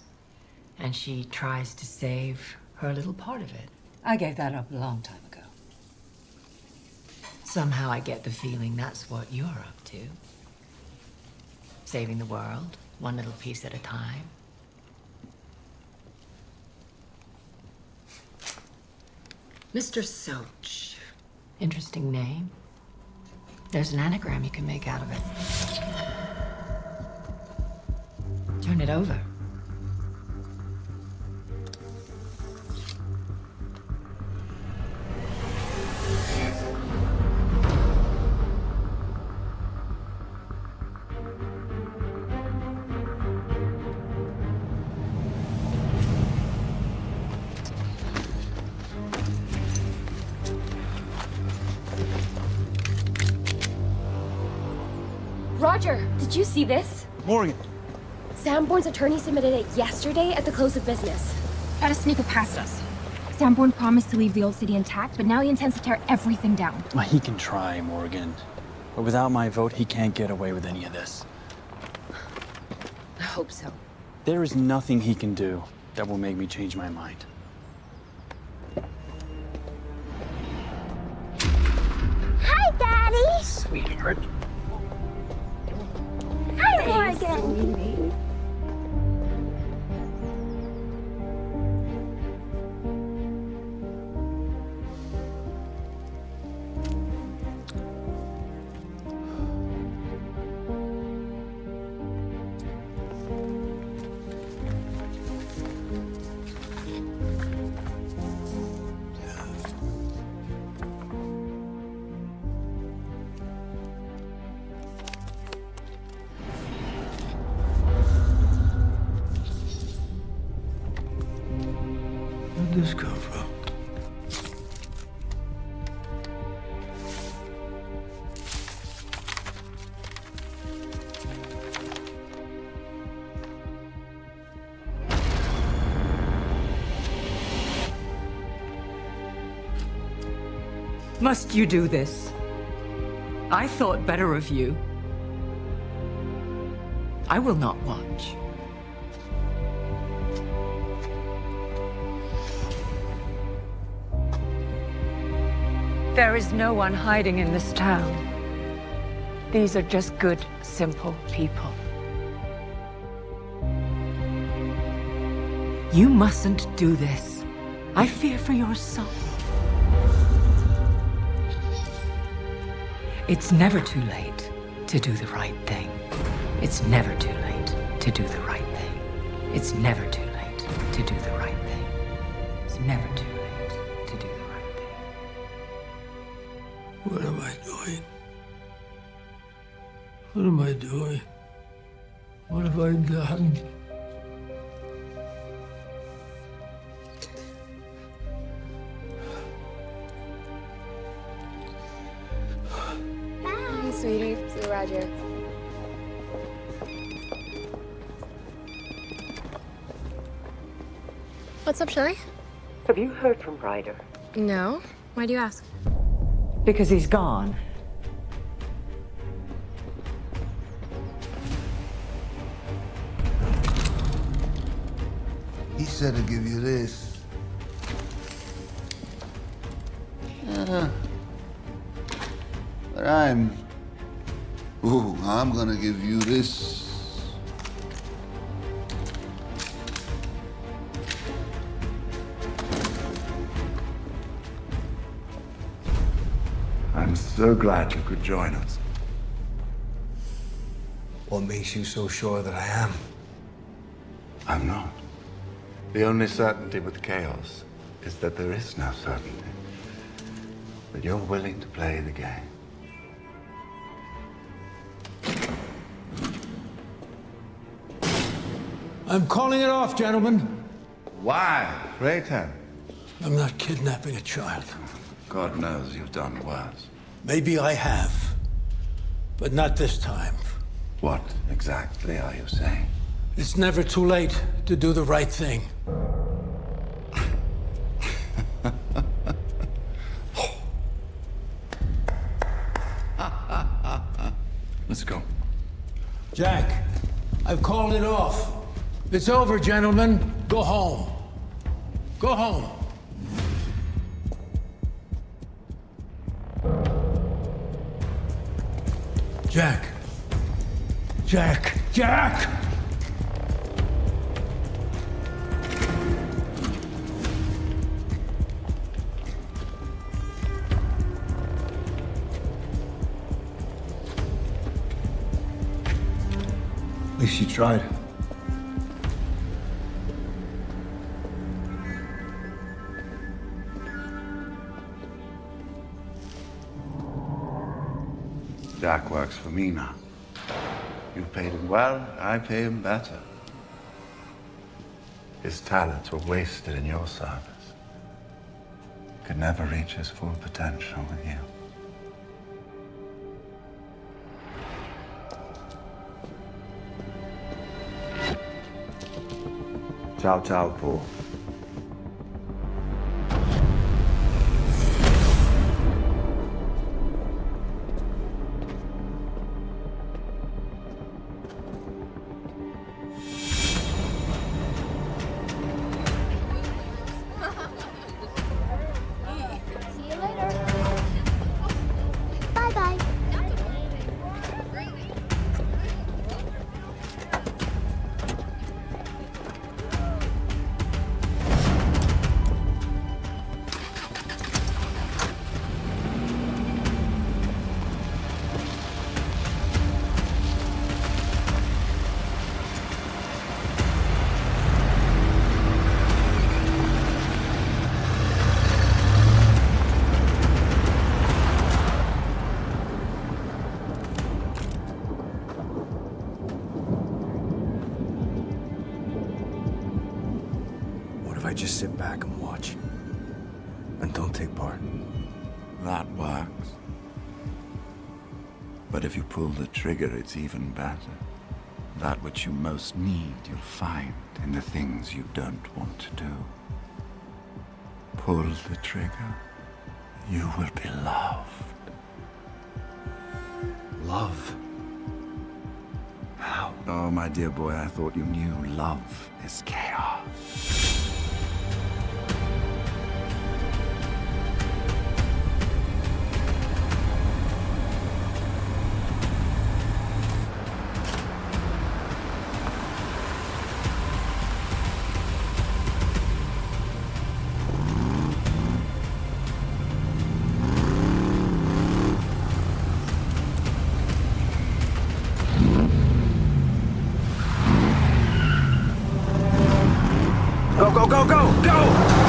and she tries to save her little part of it. I gave that up a long time ago. Somehow I get the feeling that's what you're up to. Saving the world, one little piece at a time. Mr. Soch. Interesting name. There's an anagram you can make out of it. Turn it over. Roger, did you see this? Morgan. Sanborn's attorney submitted it yesterday at the close of business. Tried to sneak it past us. Sanborn promised to leave the old city intact, but now he intends to tear everything down. Well, he can try, Morgan. But without my vote, he can't get away with any of this. I hope so. There is nothing he can do that will make me change my mind. Hi, Daddy. Sweetheart. Hi, Morgan. Where'd this come from? Must you do this? I thought better of you. I will not watch. There is no one hiding in this town. These are just good, simple people. You mustn't do this. I fear for your soul. It's never too late to do the right thing. It's never too late to do the right thing. It's never too late to do the right thing. It's never too late to do the right thing. What am I doing? What am I doing? What have I done? Hey, sweetie. See Roger. What's up, Shelly? Have you heard from Ryder? No. Why do you ask? Because he's gone. He said to give you this. But I'm gonna give you this. I'm so glad you could join us. What makes you so sure that I am? I'm not. The only certainty with chaos is that there is no certainty. But you're willing to play the game. I'm calling it off, gentlemen. Why? Pray tell. I'm not kidnapping a child. God knows you've done worse. Maybe I have, but not this time. What exactly are you saying? It's never too late to do the right thing. Let's go. Jack, I've called it off. It's over, gentlemen. Go home. Go home. Jack. Jack. Jack! At least you tried. Jack works for me now. You paid him well, I pay him better. His talents were wasted in your service. He could never reach his full potential with you. Ciao, ciao, Paul. I just sit back and watch and don't take part. That works. But if you pull the trigger, it's even better. That which you most need, you'll find in the things you don't want to do. Pull the trigger, you will be loved. Love? How? Oh, my dear boy, I thought you knew love is chaos. Go, go, go, go!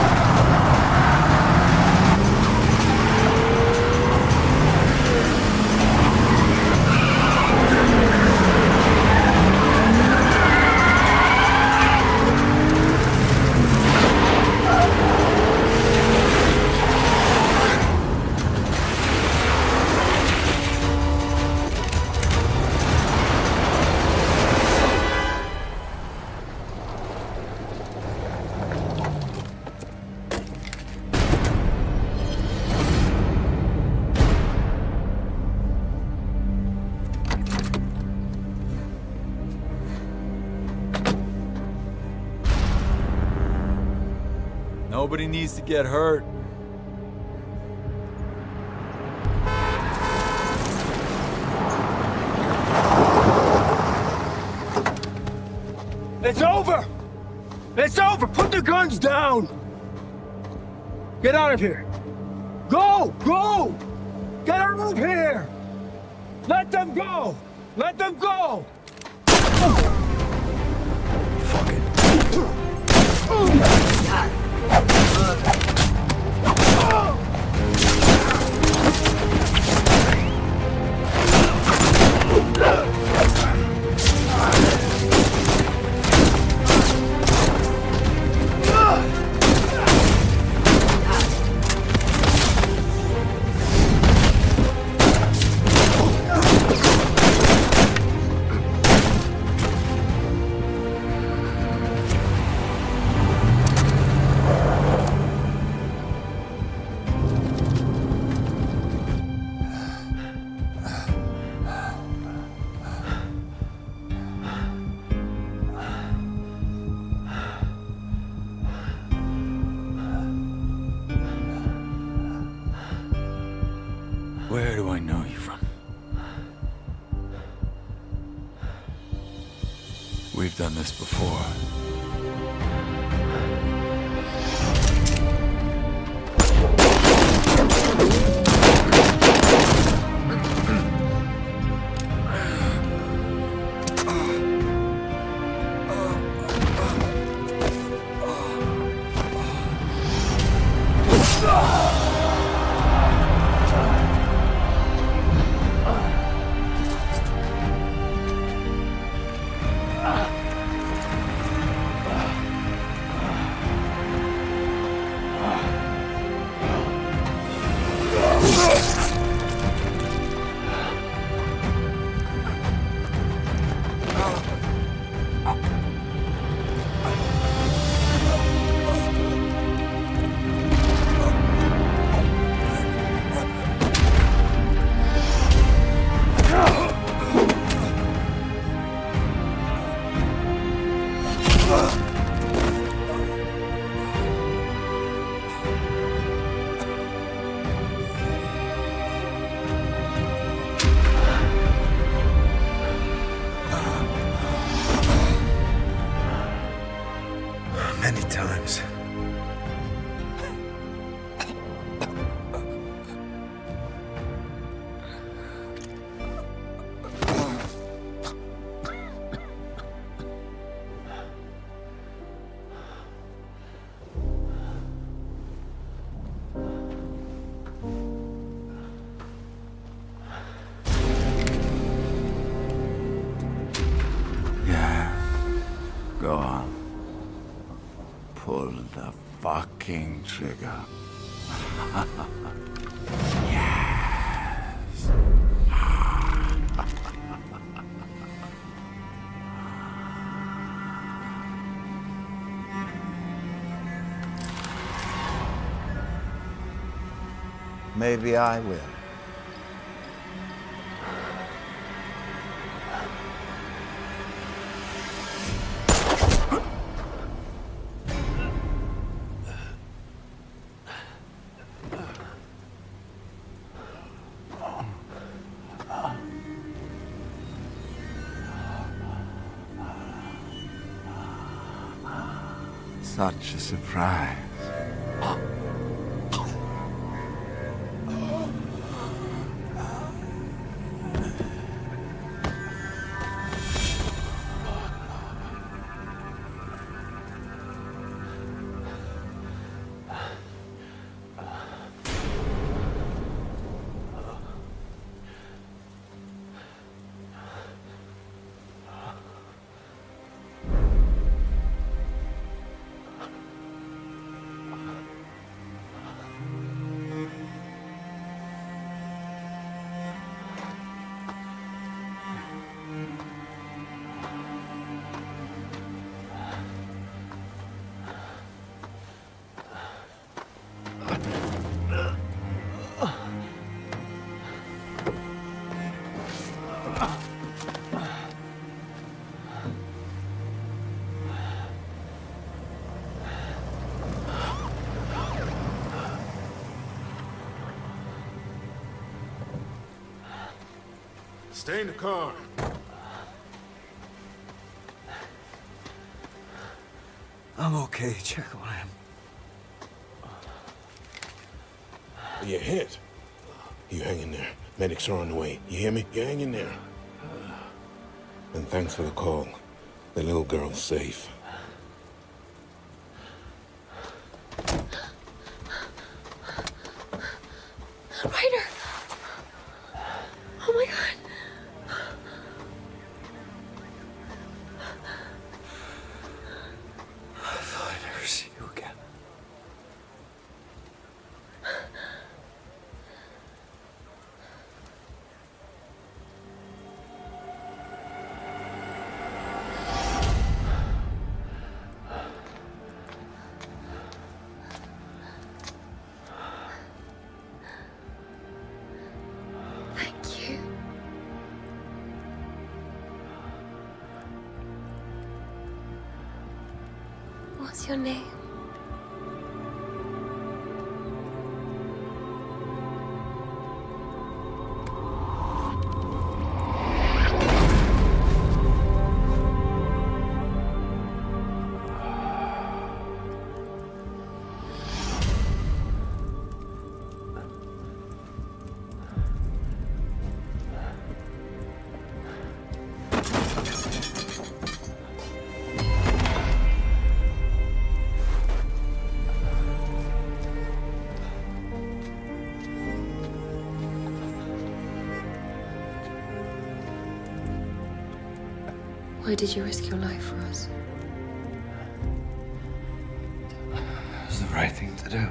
Nobody needs to get hurt. It's over! It's over! Put the guns down! Get out of here! Go! Go! Get out of here! Let them go! Let them go! Fuck it. Where do I know you from? We've done this before. Many times. Yeah. Go on. Pull the fucking trigger. Yes. Maybe I will. Such a surprise. Stay in the car. I'm okay. Check on him. You're hit. You hang in there. Medics are on the way. You hear me? You hang in there. And thanks for the call. The little girl's safe. Ryder! Oh my god. I thought I'd never see you again. Thank you. What's your name? Why did you risk your life for us? It was the right thing to do.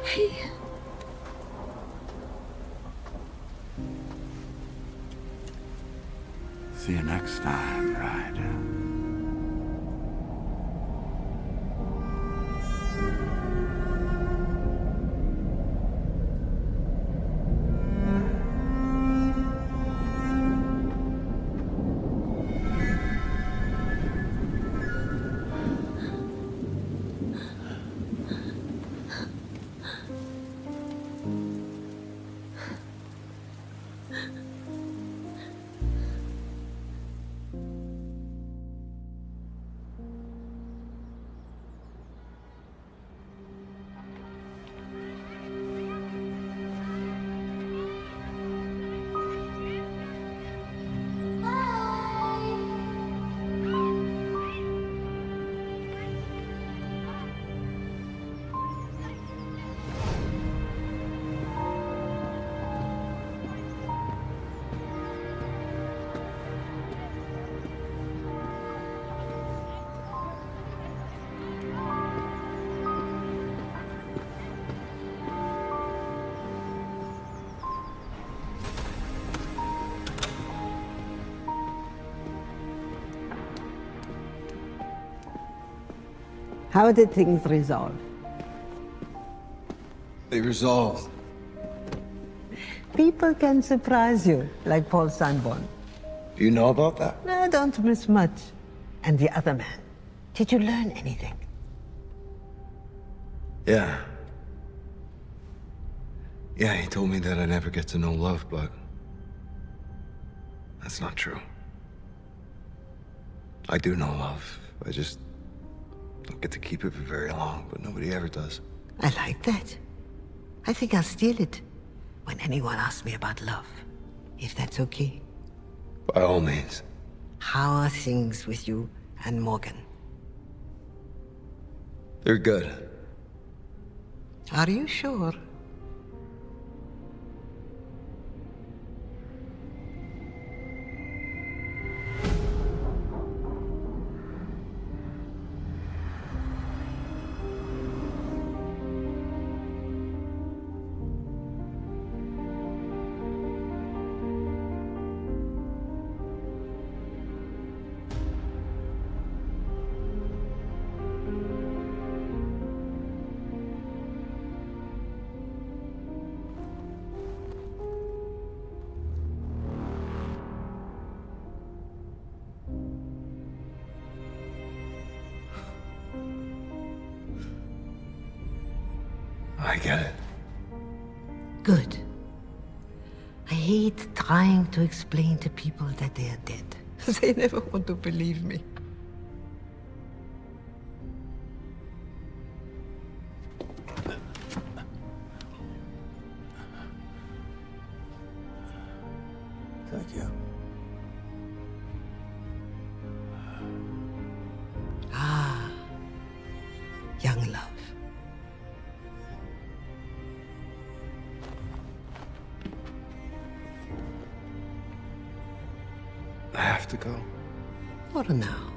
Hey. See you next time, Ryder. How did things resolve? They resolved People can surprise you, like Paul Sanborn. You know about that? I don't miss much. And the other man, did you learn anything? Yeah. Yeah, he told me that I never get to know love, but that's not true. I do know love. I just don't get to keep it for very long, but nobody ever does. I like that. I think I'll steal it when anyone asks me about love, if that's okay. By all means. How are things with you and Morgan? They're good. Are you sure? I get it. Good. I hate trying to explain to people that they are dead. They never want to believe me. Thank you. Ah, young love. I have to go. For now.